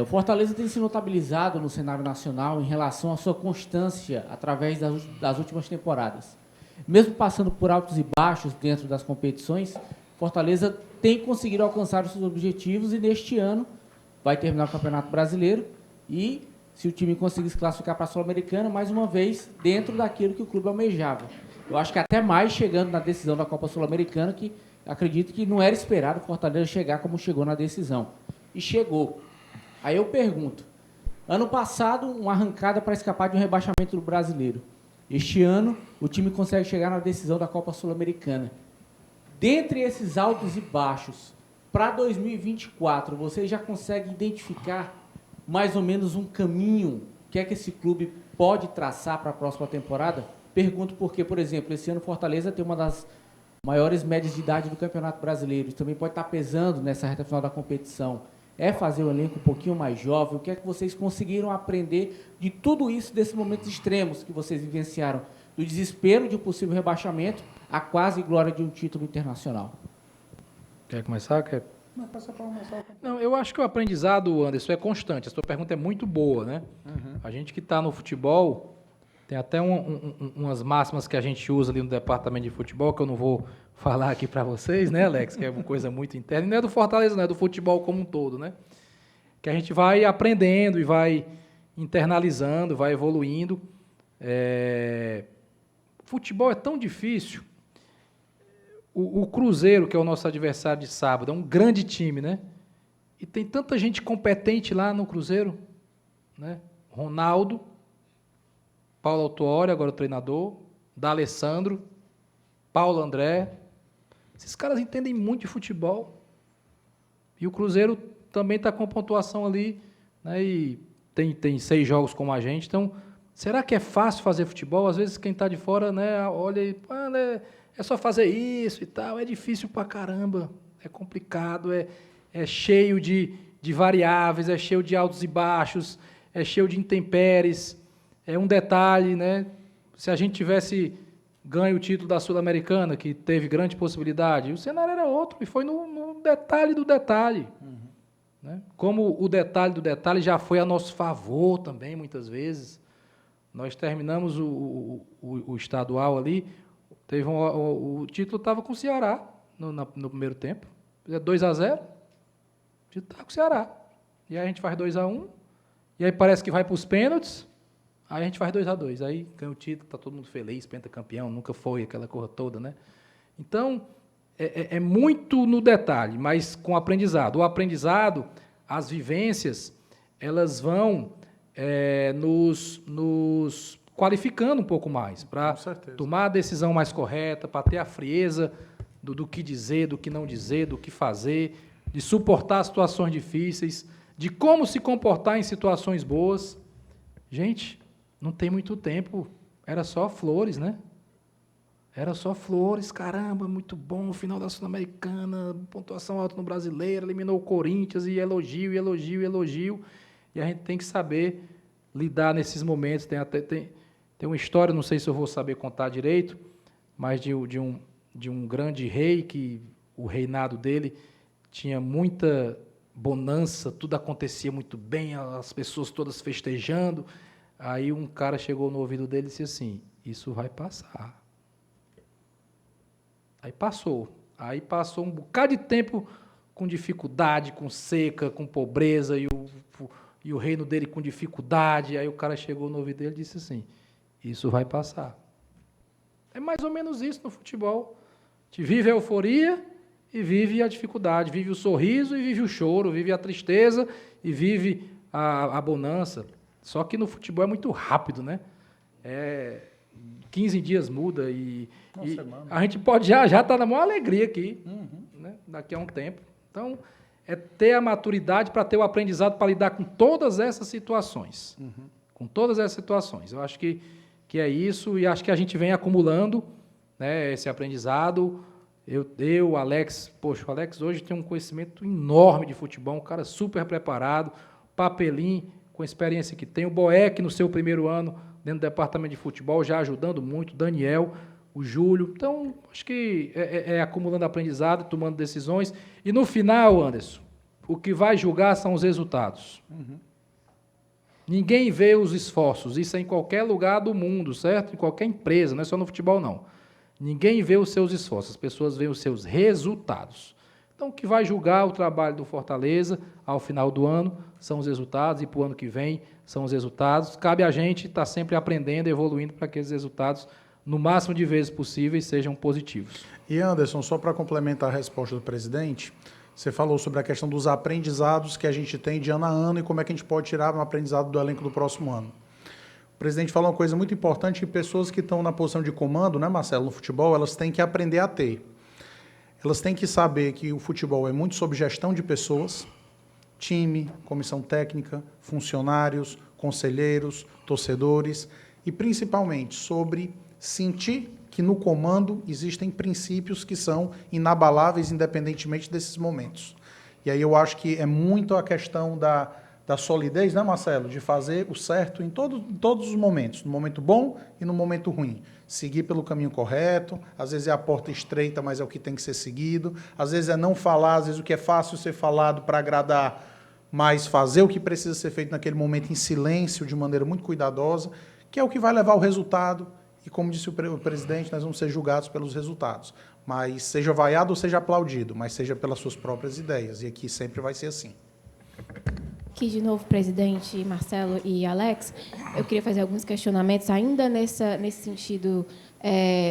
[SPEAKER 13] O Fortaleza tem se notabilizado no cenário nacional em relação à sua constância através das últimas temporadas. Mesmo passando por altos e baixos dentro das competições, Fortaleza tem conseguido alcançar os seus objetivos e neste ano vai terminar o Campeonato Brasileiro e, se o time conseguir se classificar para a Sul-Americana, mais uma vez dentro daquilo que o clube almejava. Eu acho que até mais chegando na decisão da Copa Sul-Americana, que acredito que não era esperado o Fortaleza chegar como chegou na decisão. E chegou. Aí eu pergunto, ano passado, uma arrancada para escapar de um rebaixamento do Brasileiro. Este ano, o time consegue chegar na decisão da Copa Sul-Americana. Dentre esses altos e baixos, para 2024, você já consegue identificar mais ou menos um caminho que é que esse clube pode traçar para a próxima temporada? Pergunto porque, por exemplo, esse ano o Fortaleza tem uma das maiores médias de idade do Campeonato Brasileiro. Isso também pode estar pesando nessa reta final da competição. É fazer o elenco um pouquinho mais jovem? O que é que vocês conseguiram aprender de tudo isso, desses momentos extremos que vocês vivenciaram? Do desespero de um possível rebaixamento à quase glória de um título internacional.
[SPEAKER 2] Quer começar? Não, eu acho que o aprendizado, Anderson, é constante. A sua pergunta é muito boa, né? A gente que está no futebol, tem até umas máximas que a gente usa ali no departamento de futebol, que eu não vou falar aqui para vocês, né, Alex? Que é uma coisa muito interna. E não é do Fortaleza, não é do futebol como um todo, né? Que a gente vai aprendendo e vai internalizando, vai evoluindo. Futebol é tão difícil. O Cruzeiro, que é o nosso adversário de sábado, é um grande time, né? E tem tanta gente competente lá no Cruzeiro, né? Ronaldo, Paulo Autuori, agora o treinador, D'Alessandro, Paulo André. Esses caras entendem muito de futebol. E o Cruzeiro também está com pontuação ali, né? E tem 6 jogos como a gente. Então, será que é fácil fazer futebol? Às vezes quem está de fora, né, olha e é só fazer isso e tal. É difícil pra caramba. É complicado, é cheio de variáveis, é cheio de altos e baixos, é cheio de intempéries. É um detalhe, né? Se a gente tivesse ganho o título da Sul-Americana, que teve grande possibilidade, o cenário era outro, e foi no detalhe do detalhe. Né? Como o detalhe do detalhe já foi a nosso favor também, muitas vezes. Nós terminamos o estadual ali, o título estava com o Ceará no primeiro tempo, 2-0, o título estava com o Ceará. E aí a gente faz 2-1, e aí parece que vai para os pênaltis, aí a gente faz 2-2, aí ganha o título, está todo mundo feliz, pentacampeão, nunca foi aquela coisa toda, né? Então, é muito no detalhe, mas com aprendizado. O aprendizado, as vivências, elas vão nos qualificando um pouco mais, para tomar a decisão mais correta, para ter a frieza do que dizer, do que não dizer, do que fazer, de suportar situações difíceis, de como se comportar em situações boas. Gente, não tem muito tempo, era só flores, né? Era só flores, caramba, muito bom, final da Sul-Americana, pontuação alta no Brasileiro, eliminou o Corinthians, e elogio, elogio, elogio. E a gente tem que saber lidar nesses momentos. Tem uma história, não sei se eu vou saber contar direito, mas de um grande rei, que o reinado dele tinha muita bonança, tudo acontecia muito bem, as pessoas todas festejando. Aí um cara chegou no ouvido dele e disse assim, isso vai passar. Aí passou um bocado de tempo com dificuldade, com seca, com pobreza, e o reino dele com dificuldade. Aí o cara chegou no ouvido dele e disse assim, isso vai passar. É mais ou menos isso no futebol. A gente vive a euforia e vive a dificuldade, vive o sorriso e vive o choro, vive a tristeza e vive a bonança. Só que no futebol é muito rápido, né? 15 dias muda e a gente pode já estar na maior alegria aqui, né? Daqui a um tempo. Então, é ter a maturidade para ter o aprendizado para lidar com todas essas situações. Com todas essas situações. Eu acho que é isso, e acho que a gente vem acumulando, né, esse aprendizado. O Alex, poxa, o Alex hoje tem um conhecimento enorme de futebol, um cara super preparado, Papelim, com a experiência que tem, o Boeck no seu primeiro ano dentro do departamento de futebol, já ajudando muito, Daniel, o Júlio. Então, acho que é acumulando aprendizado, tomando decisões. E no final, Anderson, o que vai julgar são os resultados. Ninguém vê os esforços, isso é em qualquer lugar do mundo, certo? Em qualquer empresa, não é só no futebol, não. Ninguém vê os seus esforços, as pessoas veem os seus resultados. Então, o que vai julgar o trabalho do Fortaleza ao final do ano são os resultados, e para o ano que vem são os resultados. Cabe a gente estar sempre aprendendo, evoluindo para que esses resultados, no máximo de vezes possíveis, sejam positivos.
[SPEAKER 4] E, Anderson, só para complementar a resposta do presidente, você falou sobre a questão dos aprendizados que a gente tem de ano a ano e como é que a gente pode tirar um aprendizado do elenco do próximo ano. O presidente falou uma coisa muito importante, que pessoas que estão na posição de comando, né, Marcelo, no futebol, elas têm que aprender a ter. Elas têm que saber que o futebol é muito sob gestão de pessoas, time, comissão técnica, funcionários, conselheiros, torcedores, e principalmente sobre sentir que no comando existem princípios que são inabaláveis independentemente desses momentos. E aí eu acho que é muito a questão da solidez, né, Marcelo? De fazer o certo em todos os momentos, no momento bom e no momento ruim. Seguir pelo caminho correto, às vezes é a porta estreita, mas é o que tem que ser seguido. Às vezes é não falar, às vezes o que é fácil ser falado para agradar, mas fazer o que precisa ser feito naquele momento em silêncio, de maneira muito cuidadosa, que é o que vai levar ao resultado. E como disse o presidente, nós vamos ser julgados pelos resultados. Mas seja vaiado ou seja aplaudido, mas seja pelas suas próprias ideias. E aqui sempre vai ser assim.
[SPEAKER 10] Aqui de novo, presidente Marcelo e Alex, eu queria fazer alguns questionamentos ainda nesse sentido.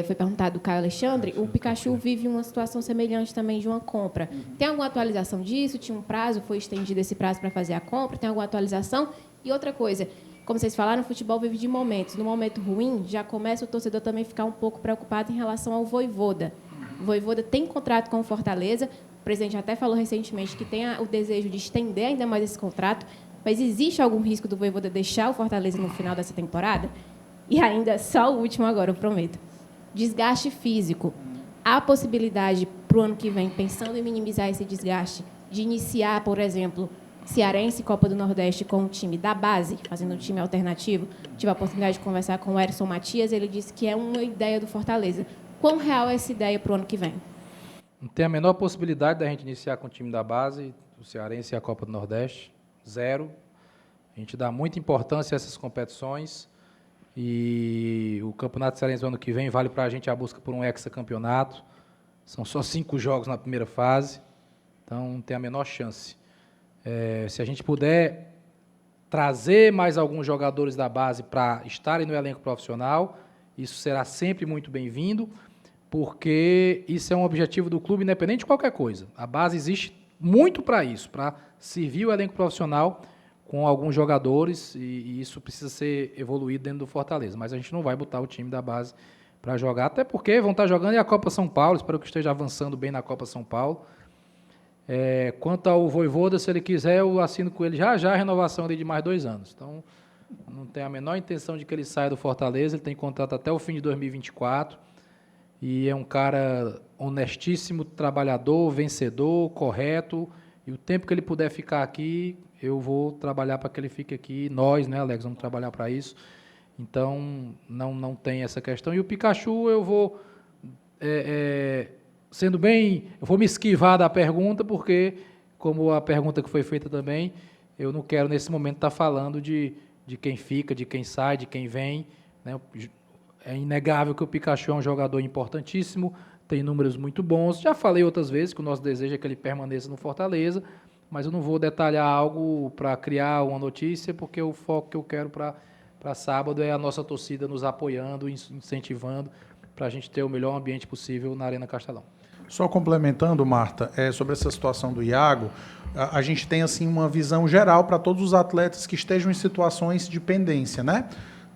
[SPEAKER 10] Foi perguntado do Caio Alexandre, o Pikachu vive uma situação semelhante também de uma compra. Tem alguma atualização disso? Tinha um prazo, foi estendido esse prazo para fazer a compra? Tem alguma atualização? E outra coisa, como vocês falaram, o futebol vive de momentos. No momento ruim, já começa o torcedor também a ficar um pouco preocupado em relação ao Vojvoda. O Vojvoda tem contrato com o Fortaleza. O presidente até falou recentemente que tem o desejo de estender ainda mais esse contrato. Mas existe algum risco do Vojvoda deixar o Fortaleza no final dessa temporada? E ainda, só o último agora, eu prometo. Desgaste físico. Há possibilidade, para o ano que vem, pensando em minimizar esse desgaste, de iniciar, por exemplo, Cearense Copa do Nordeste com o time da base, fazendo um time alternativo? Tive a oportunidade de conversar com o Erison Matias, ele disse que é uma ideia do Fortaleza. Quão real é essa ideia para o ano que vem?
[SPEAKER 2] Não tem a menor possibilidade da gente iniciar com o time da base, o Cearense e a Copa do Nordeste. Zero. A gente dá muita importância a essas competições e o Campeonato Cearense do ano que vem vale para a gente a busca por um hexacampeonato. São só 5 jogos na primeira fase, então não tem a menor chance. Se a gente puder trazer mais alguns jogadores da base para estarem no elenco profissional, isso será sempre muito bem-vindo, porque isso é um objetivo do clube, independente de qualquer coisa. A base existe muito para isso, para servir o elenco profissional com alguns jogadores, e isso precisa ser evoluído dentro do Fortaleza. Mas a gente não vai botar o time da base para jogar, até porque vão estar jogando a Copa São Paulo, espero que esteja avançando bem na Copa São Paulo. Quanto ao Vojvoda, se ele quiser, eu assino com ele já a renovação de mais 2 anos. Então, não tem a menor intenção de que ele saia do Fortaleza, ele tem contrato até o fim de 2024, e é um cara honestíssimo, trabalhador, vencedor, correto, e o tempo que ele puder ficar aqui, eu vou trabalhar para que ele fique aqui, nós, né, Alex, vamos trabalhar para isso. Então, não tem essa questão. E o Pikachu, eu vou... eu vou me esquivar da pergunta, porque, como a pergunta que foi feita também, eu não quero, nesse momento, estar falando de quem fica, de quem sai, de quem vem, né? É inegável que o Pikachu é um jogador importantíssimo, tem números muito bons. Já falei outras vezes que o nosso desejo é que ele permaneça no Fortaleza, mas eu não vou detalhar algo para criar uma notícia, porque o foco que eu quero para sábado é a nossa torcida nos apoiando, incentivando, para a gente ter o melhor ambiente possível na Arena Castelão.
[SPEAKER 4] Só complementando, Marta, sobre essa situação do Iago, a gente tem assim uma visão geral para todos os atletas que estejam em situações de pendência, né?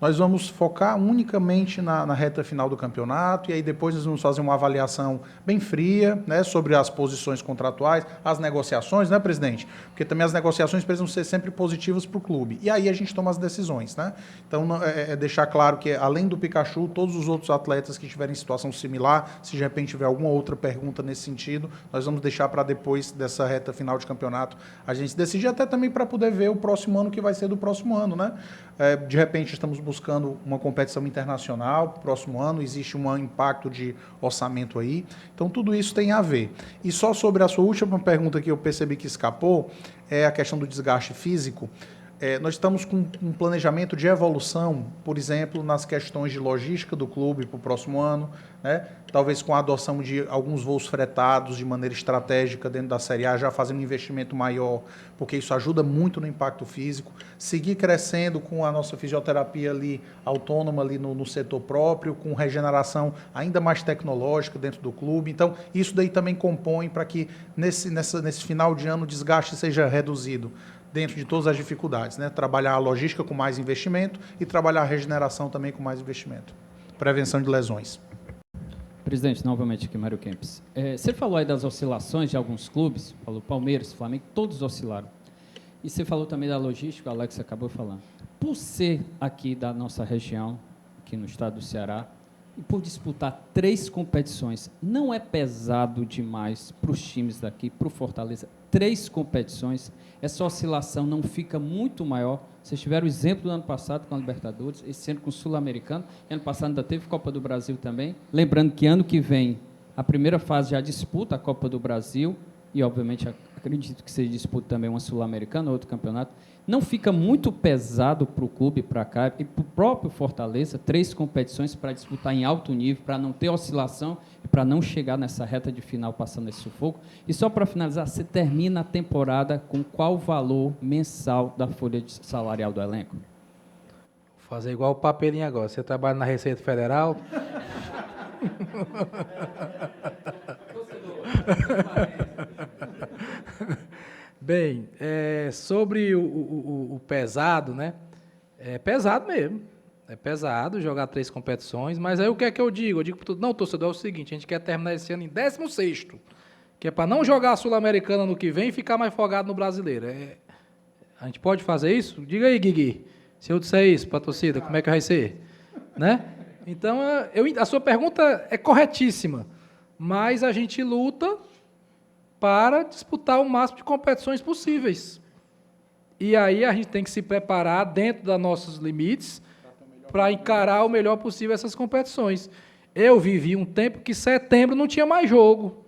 [SPEAKER 4] nós vamos focar unicamente na reta final do campeonato e aí depois nós vamos fazer uma avaliação bem fria, né, sobre as posições contratuais, as negociações, né, presidente? Porque também as negociações precisam ser sempre positivas para o clube. E aí a gente toma as decisões, né? Então, deixar claro que, além do Pikachu, todos os outros atletas que estiverem em situação similar, se de repente tiver alguma outra pergunta nesse sentido, nós vamos deixar para depois dessa reta final de campeonato a gente decidir, até também para poder ver o próximo ano que vai ser do próximo ano, né? De repente estamos buscando uma competição internacional para o próximo ano, existe um impacto de orçamento aí, então tudo isso tem a ver. E só sobre a sua última pergunta que eu percebi que escapou, é a questão do desgaste físico. Nós estamos com um planejamento de evolução, por exemplo, nas questões de logística do clube para o próximo ano, né? Talvez com a adoção de alguns voos fretados de maneira estratégica dentro da Série A, já fazendo um investimento maior, porque isso ajuda muito no impacto físico. Seguir crescendo com a nossa fisioterapia ali autônoma ali no setor próprio, com regeneração ainda mais tecnológica dentro do clube. Então, isso daí também compõe para que nesse final de ano o desgaste seja reduzido dentro de todas as dificuldades, né? Trabalhar a logística com mais investimento e trabalhar a regeneração também com mais investimento. Prevenção de lesões.
[SPEAKER 9] Presidente, novamente aqui, Mário Kempis. Você falou aí das oscilações de alguns clubes, falou Palmeiras, Flamengo, todos oscilaram. E você falou também da logística, o Alex acabou falando. Por ser aqui da nossa região, aqui no estado do Ceará, e por disputar 3 competições, não é pesado demais para os times daqui, para o Fortaleza? 3 competições, essa oscilação não fica muito maior? Vocês tiveram o exemplo do ano passado com a Libertadores, esse ano com o Sul-Americano, ano passado ainda teve Copa do Brasil também. Lembrando que ano que vem, a primeira fase já disputa a Copa do Brasil, e obviamente acredito que seja disputa também uma Sul-Americana, outro campeonato. Não fica muito pesado para o clube, para cá, e para o próprio Fortaleza, 3 competições para disputar em alto nível, para não ter oscilação e para não chegar nessa reta de final passando esse sufoco. E só para finalizar, você termina a temporada com qual valor mensal da folha salarial do elenco?
[SPEAKER 2] Vou fazer igual o papelinho agora. Você trabalha na Receita Federal? Bem, sobre o pesado, né? É pesado mesmo. É pesado jogar 3 competições, mas aí o que é que eu digo? Eu digo para todo não, torcedor, é o seguinte, a gente quer terminar esse ano em 16º, que é para não jogar a Sul-Americana no que vem e ficar mais folgado no Brasileiro. A gente pode fazer isso? Diga aí, Guigui. Se eu disser isso para a torcida, como é que vai ser? Né? Então, a sua pergunta é corretíssima, mas a gente luta para disputar o máximo de competições possíveis. E aí a gente tem que se preparar dentro dos nossos limites para encarar o melhor possível essas competições. Eu vivi um tempo que setembro não tinha mais jogo.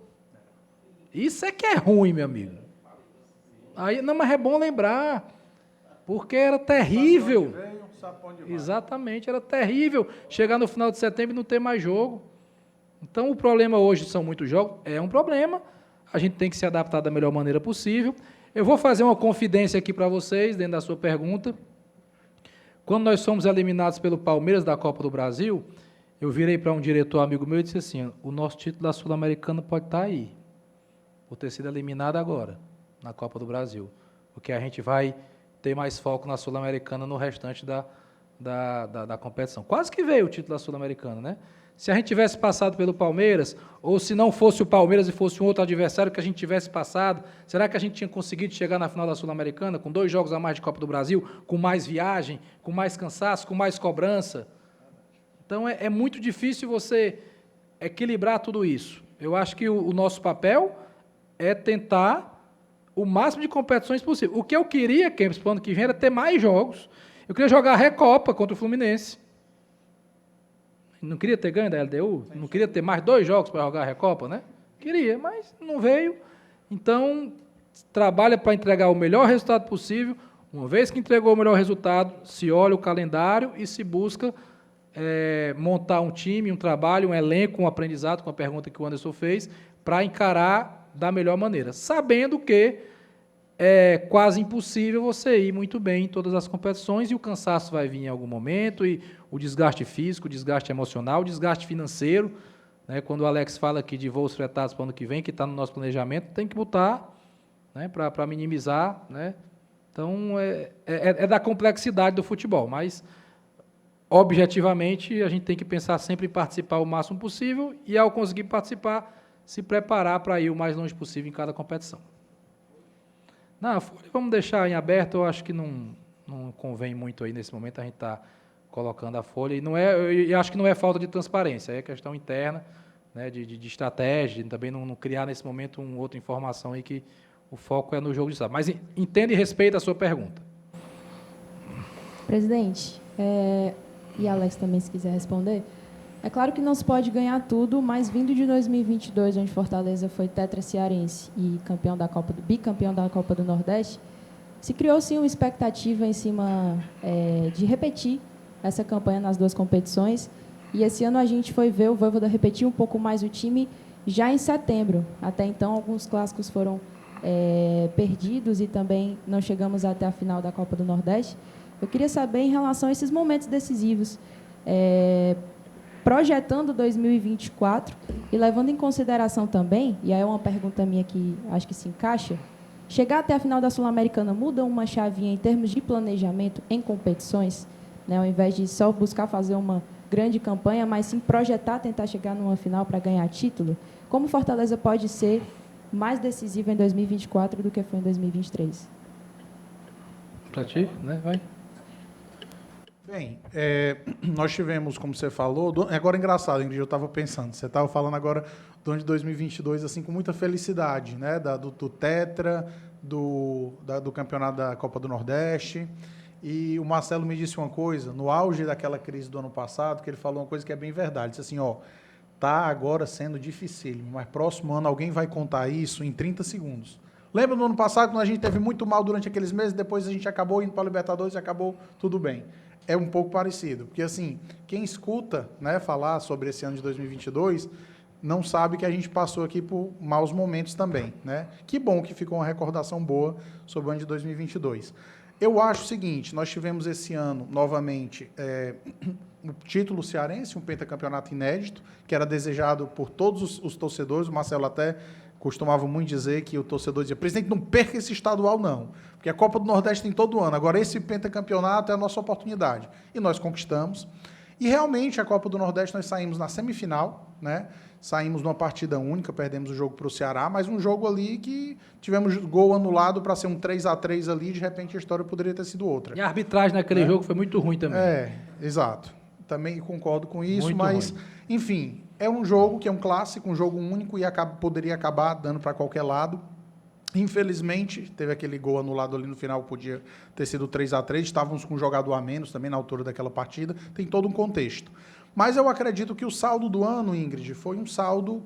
[SPEAKER 2] Isso é que é ruim, meu amigo. Aí, não, mas é bom lembrar, porque era terrível. Exatamente, era terrível chegar no final de setembro e não ter mais jogo. Então, o problema hoje são muitos jogos, é um problema. A gente tem que se adaptar da melhor maneira possível. Eu vou fazer uma confidência aqui para vocês, dentro da sua pergunta. Quando nós fomos eliminados pelo Palmeiras da Copa do Brasil, eu virei para um diretor amigo meu e disse assim, o nosso título da Sul-Americana pode estar aí, por ter sido eliminado agora, na Copa do Brasil. Porque a gente vai ter mais foco na Sul-Americana no restante da competição. Quase que veio o título da Sul-Americana, né? Se a gente tivesse passado pelo Palmeiras, ou se não fosse o Palmeiras e fosse um outro adversário que a gente tivesse passado, será que a gente tinha conseguido chegar na final da Sul-Americana com 2 jogos a mais de Copa do Brasil, com mais viagem, com mais cansaço, com mais cobrança? Então, é muito difícil você equilibrar tudo isso. Eu acho que o nosso papel é tentar o máximo de competições possível. O que eu queria, Kempis, para o ano que vem, era ter mais jogos. Eu queria jogar a Recopa contra o Fluminense. Não queria ter ganho da LDU? Não queria ter mais 2 jogos para jogar a Recopa, né? Queria, mas não veio. Então, trabalha para entregar o melhor resultado possível. Uma vez que entregou o melhor resultado, se olha o calendário e se busca montar um time, um trabalho, um elenco, um aprendizado, com a pergunta que o Anderson fez, para encarar da melhor maneira, sabendo que é quase impossível você ir muito bem em todas as competições e o cansaço vai vir em algum momento, e o desgaste físico, o desgaste emocional, o desgaste financeiro, né? Quando o Alex fala aqui de voos fretados para o ano que vem, que está no nosso planejamento, tem que botar, né, para minimizar, né? Então, é da complexidade do futebol, mas objetivamente, a gente tem que pensar sempre em participar o máximo possível e, ao conseguir participar, se preparar para ir o mais longe possível em cada competição. Na folha, vamos deixar em aberto, eu acho que não convém muito aí nesse momento a gente estar colocando a folha, e eu acho que não é falta de transparência, é questão interna, né, de estratégia, de também não criar nesse momento outra informação aí que o foco é no jogo de sábado. Mas entenda e respeita a sua pergunta.
[SPEAKER 10] Presidente, e Alex também, se quiser responder, é claro que não se pode ganhar tudo, mas vindo de 2022, onde Fortaleza foi tetra cearense e bicampeão da Copa do Nordeste, se criou sim uma expectativa em cima de repetir essa campanha nas duas competições, e esse ano a gente foi ver o Voivoda repetir um pouco mais o time já em setembro. Até então, alguns clássicos foram perdidos e também não chegamos até a final da Copa do Nordeste. Eu queria saber, em relação a esses momentos decisivos, projetando 2024 e levando em consideração também, e aí é uma pergunta minha que acho que se encaixa, chegar até a final da Sul-Americana muda uma chavinha em termos de planejamento em competições, né, ao invés de só buscar fazer uma grande campanha, mas sim projetar, tentar chegar numa final para ganhar título? Como Fortaleza pode ser mais decisivo em 2024 do que foi em 2023?
[SPEAKER 2] Para ti, né? Vai.
[SPEAKER 4] Bem, nós tivemos, como você falou, agora é engraçado, Ingrid, eu estava pensando, você estava falando agora do ano de 2022, assim, com muita felicidade, né, do Tetra, do campeonato da Copa do Nordeste, e o Marcelo me disse uma coisa, no auge daquela crise do ano passado, que ele falou uma coisa que é bem verdade, disse assim, tá agora sendo dificílimo, mas próximo ano alguém vai contar isso em 30 segundos. Lembra no ano passado, quando a gente teve muito mal durante aqueles meses, depois a gente acabou indo para a Libertadores e acabou tudo bem. É um pouco parecido, porque assim, quem escuta, né, falar sobre esse ano de 2022, não sabe que a gente passou aqui por maus momentos também, né? Que bom que ficou uma recordação boa sobre o ano de 2022. Eu acho o seguinte, nós tivemos esse ano, novamente, um título cearense, um pentacampeonato inédito, que era desejado por todos os torcedores, o Marcelo até costumava muito dizer que o torcedor dizia, presidente, não perca esse estadual não, porque a Copa do Nordeste tem todo ano, agora esse pentacampeonato é a nossa oportunidade. E nós conquistamos. E realmente a Copa do Nordeste nós saímos na semifinal, né? Saímos numa partida única, perdemos o jogo para o Ceará, mas um jogo ali que tivemos gol anulado para ser um 3-3 ali, de repente a história poderia ter sido outra.
[SPEAKER 2] E a arbitragem naquele jogo foi muito ruim também.
[SPEAKER 4] Exato. Também concordo com isso,
[SPEAKER 2] Muito
[SPEAKER 4] mas,
[SPEAKER 2] ruim.
[SPEAKER 4] enfim, é um jogo que é um clássico, um jogo único e poderia acabar dando para qualquer lado. Infelizmente, teve aquele gol anulado ali no final, podia ter sido 3-3, estávamos com um jogador a menos também na altura daquela partida, tem todo um contexto. Mas eu acredito que o saldo do ano, Ingrid,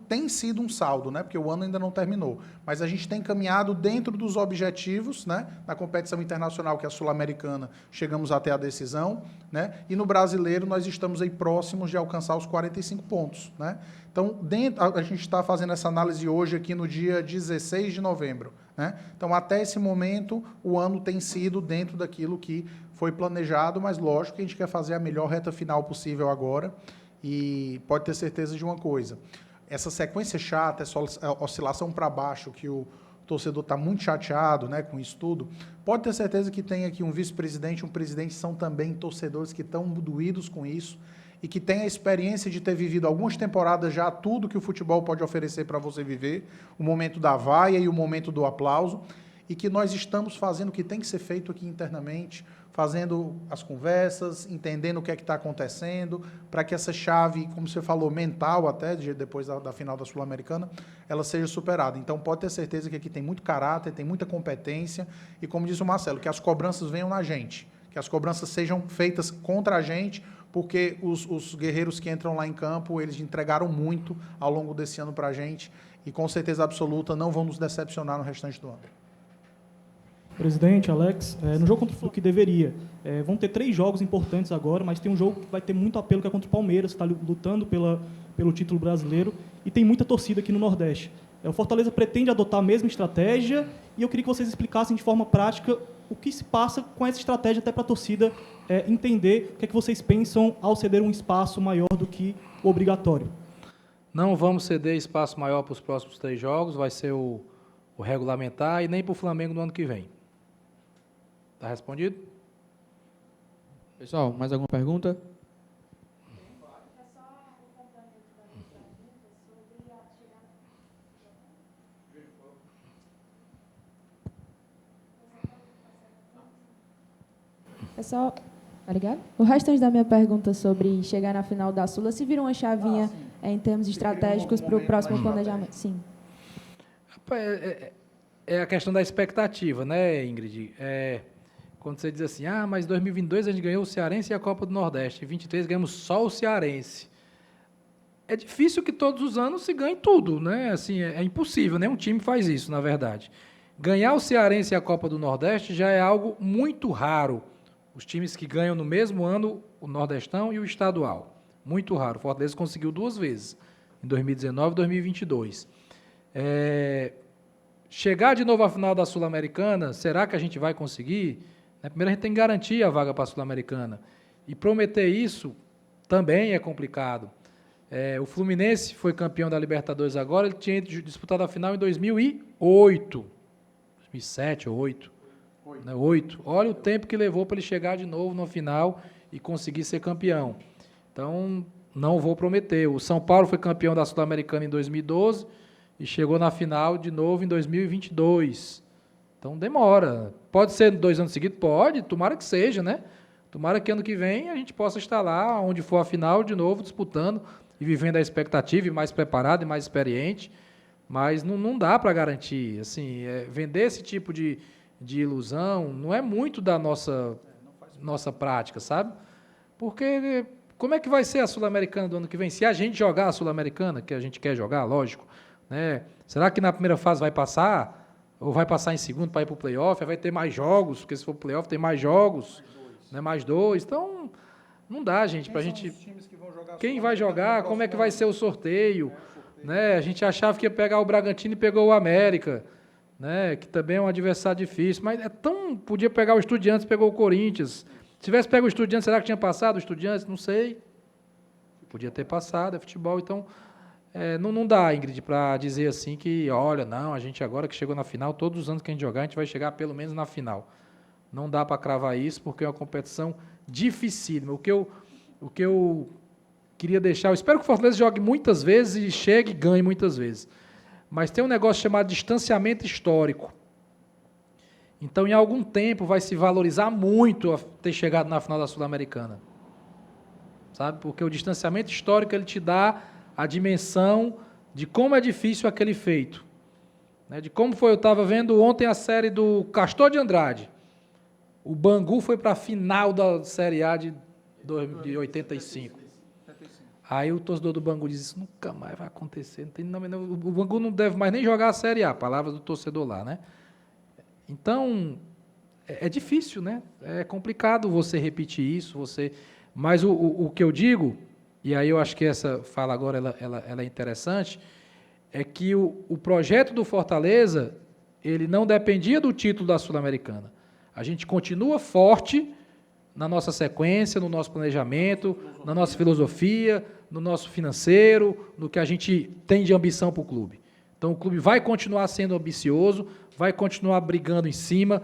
[SPEAKER 4] tem sido um saldo, né? Porque o ano ainda não terminou. Mas a gente tem caminhado dentro dos objetivos, né? Na competição internacional, que é a Sul-Americana, chegamos até a decisão, né? E no brasileiro nós estamos aí próximos de alcançar os 45 pontos, né? Então, a gente está fazendo essa análise hoje aqui no dia 16 de novembro, né? Então, até esse momento, o ano tem sido dentro daquilo que foi planejado, mas lógico que a gente quer fazer a melhor reta final possível agora e pode ter certeza de uma coisa, essa sequência chata, essa oscilação para baixo, que o torcedor está muito chateado, né, com isso tudo, pode ter certeza que tem aqui um vice-presidente, um presidente, são também torcedores que estão doídos com isso e que têm a experiência de ter vivido algumas temporadas já tudo que o futebol pode oferecer para você viver, o momento da vaia e o momento do aplauso, e que nós estamos fazendo o que tem que ser feito aqui internamente, fazendo as conversas, entendendo o que é que está acontecendo, para que essa chave, como você falou, mental até, depois da final da Sul-Americana, ela seja superada. Então, pode ter certeza que aqui tem muito caráter, tem muita competência, e como disse o Marcelo, que as cobranças venham na gente, que as cobranças sejam feitas contra a gente, porque os guerreiros que entram lá em campo, eles entregaram muito ao longo desse ano para a gente, e com certeza absoluta não vão nos decepcionar no restante do ano.
[SPEAKER 7] Presidente, Alex, no jogo contra o Fluminense, que deveria, vão ter 3 jogos importantes agora, mas tem um jogo que vai ter muito apelo, que é contra o Palmeiras, que está lutando pelo título brasileiro, e tem muita torcida aqui no Nordeste. O Fortaleza pretende adotar a mesma estratégia, e eu queria que vocês explicassem de forma prática o que se passa com essa estratégia, até para a torcida entender o que é que vocês pensam ao ceder um espaço maior do que o obrigatório.
[SPEAKER 2] Não vamos ceder espaço maior para os próximos 3 jogos, vai ser o regulamentar, e nem para o Flamengo no ano que vem. Está respondido?
[SPEAKER 14] Pessoal, mais alguma pergunta? É só... Obrigado. O restante da minha pergunta sobre chegar na final da Sula, se vira uma chavinha em termos estratégicos para o próximo planejamento? Sim.
[SPEAKER 2] É a questão da expectativa, né, Ingrid? Quando você diz assim, mas em 2022 a gente ganhou o Cearense e a Copa do Nordeste, em 2023 ganhamos só o Cearense. É difícil que todos os anos se ganhe tudo, né? Assim, é impossível, nenhum time faz isso, na verdade. Ganhar o Cearense e a Copa do Nordeste já é algo muito raro. Os times que ganham no mesmo ano o Nordestão e o Estadual. Muito raro. O Fortaleza conseguiu 2 vezes, em 2019 e 2022. Chegar de novo à final da Sul-Americana, será que a gente vai conseguir? Primeiro a gente tem que garantir a vaga para a Sul-Americana. E prometer isso também é complicado. O Fluminense foi campeão da Libertadores agora, ele tinha disputado a final em 2008. 2007 ou 2008. 8. Olha o tempo que levou para ele chegar de novo na final e conseguir ser campeão. Então, não vou prometer. O São Paulo foi campeão da Sul-Americana em 2012 e chegou na final de novo em 2022. Então, demora. Pode ser 2 anos seguidos? Pode, tomara que seja, né? Tomara que ano que vem a gente possa estar lá, onde for a final, de novo, disputando e vivendo a expectativa, e mais preparado e mais experiente. Mas não dá para garantir. Assim, vender esse tipo de ilusão não é muito da nossa prática, sabe? Porque como é que vai ser a Sul-Americana do ano que vem? Se a gente jogar a Sul-Americana, que a gente quer jogar, lógico, né? Será que na primeira fase vai passar? Ou vai passar em segundo para ir para o playoff? Vai ter mais jogos, porque se for playoff tem mais jogos, mais 2. Então, não dá, gente, para a gente... Quem vai jogar? Como é que vai ser o sorteio? Né? A gente achava que ia pegar o Bragantino e pegou o América, né, que também é um adversário difícil, mas podia pegar o Estudiantes, pegou o Corinthians. Se tivesse pego o Estudiantes, será que tinha passado o Estudiantes? Não sei. Podia ter passado, é futebol. Então, não dá, Ingrid, para dizer assim que, olha, não, a gente agora que chegou na final, todos os anos que a gente jogar, a gente vai chegar pelo menos na final. Não dá para cravar isso, porque é uma competição dificílima. O que eu queria deixar, eu espero que o Fortaleza jogue muitas vezes e chegue e ganhe muitas vezes. Mas tem um negócio chamado distanciamento histórico. Então, em algum tempo, vai se valorizar muito ter chegado na final da Sul-Americana. Sabe? Porque o distanciamento histórico ele te dá a dimensão de como é difícil aquele feito. Né? De como foi, eu estava vendo ontem a série do Castor de Andrade. O Bangu foi para a final da Série A de 85. Aí o torcedor do Bangu diz, isso nunca mais vai acontecer. O Bangu não deve mais nem jogar a Série A, palavras do torcedor lá, né? Então, é difícil, né? É complicado você repetir isso, mas o que eu digo, e aí eu acho que essa fala agora ela é interessante, é que o projeto do Fortaleza, ele não dependia do título da Sul-Americana. A gente continua forte na nossa sequência, no nosso planejamento, na nossa filosofia, no nosso financeiro, no que a gente tem de ambição para o clube. Então, o clube vai continuar sendo ambicioso, vai continuar brigando em cima.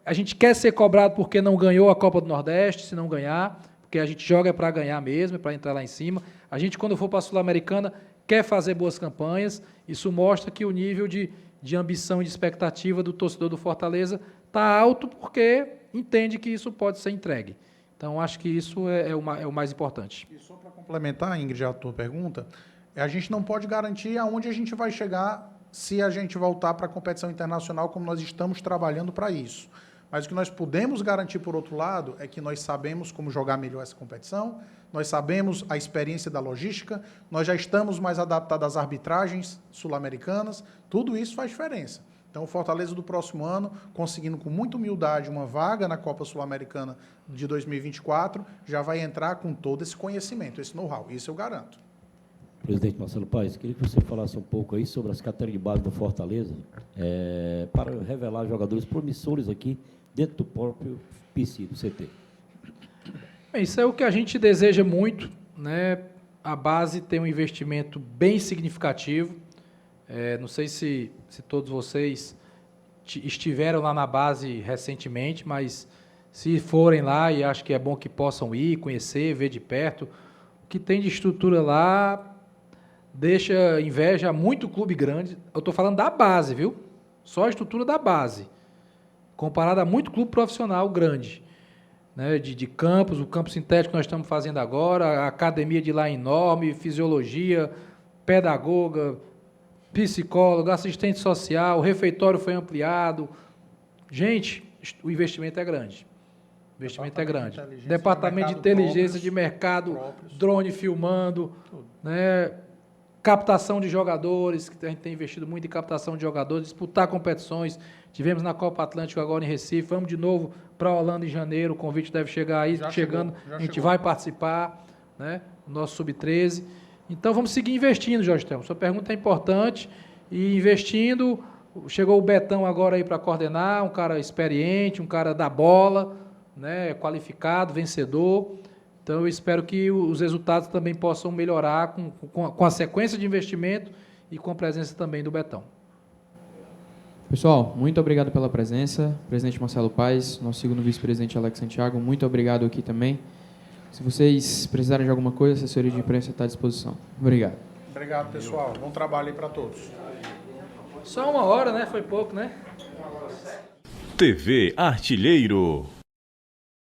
[SPEAKER 2] A gente quer ser cobrado porque não ganhou a Copa do Nordeste, se não ganhar, porque a gente joga para ganhar mesmo, para entrar lá em cima. A gente, quando for para a Sul-Americana, quer fazer boas campanhas. Isso mostra que o nível de ambição e de expectativa do torcedor do Fortaleza está alto porque entende que isso pode ser entregue. Então, acho que isso é o mais importante.
[SPEAKER 4] E só para complementar, Ingrid, a tua pergunta, a gente não pode garantir aonde a gente vai chegar se a gente voltar para a competição internacional, como nós estamos trabalhando para isso. Mas o que nós podemos garantir, por outro lado, é que nós sabemos como jogar melhor essa competição, nós sabemos a experiência da logística, nós já estamos mais adaptados às arbitragens sul-americanas, tudo isso faz diferença. Então, o Fortaleza do próximo ano, conseguindo com muita humildade uma vaga na Copa Sul-Americana de 2024, já vai entrar com todo esse conhecimento, esse know-how. Isso eu garanto.
[SPEAKER 8] Presidente Marcelo Paes, queria que você falasse um pouco aí sobre as categorias de base do Fortaleza, para revelar jogadores promissores aqui dentro do próprio PC, do CT.
[SPEAKER 2] Bem, isso é o que a gente deseja muito, né? A base tem um investimento bem significativo. Não sei se todos vocês estiveram lá na base recentemente, mas se forem lá, e acho que é bom que possam ir, conhecer, ver de perto, o que tem de estrutura lá deixa inveja a muito clube grande. Eu estou falando da base, viu? Só a estrutura da base, comparada a muito clube profissional grande. né, de campos, o campo sintético que nós estamos fazendo agora, a academia de lá enorme, fisiologia, pedagoga, psicólogo, assistente social, o refeitório foi ampliado. Gente, o investimento é grande. O investimento é grande. Departamento de inteligência de mercado, drone filmando, né, captação de jogadores, que a gente tem investido muito em captação de jogadores, disputar a Tivemos na Copa Atlântica agora em Recife, vamos de novo para Holanda em janeiro, o convite deve chegar aí, a gente vai participar, né, o nosso Sub-13. Então vamos seguir investindo, Jorge Telmo. Sua pergunta é importante, e investindo, chegou o Betão agora aí para coordenar, um cara experiente, um cara da bola, né, qualificado, vencedor. Então eu espero que os resultados também possam melhorar com a sequência de investimento e com a presença também do Betão.
[SPEAKER 12] Pessoal, muito obrigado pela presença. Presidente Marcelo Paes, nosso segundo vice-presidente Alex Santiago, muito obrigado aqui também. Se vocês precisarem de alguma coisa, a assessoria de imprensa está à disposição. Obrigado.
[SPEAKER 4] Obrigado, pessoal. Bom trabalho aí para todos.
[SPEAKER 2] Só 1 hora, né? Foi pouco, né?
[SPEAKER 1] TV Artilheiro.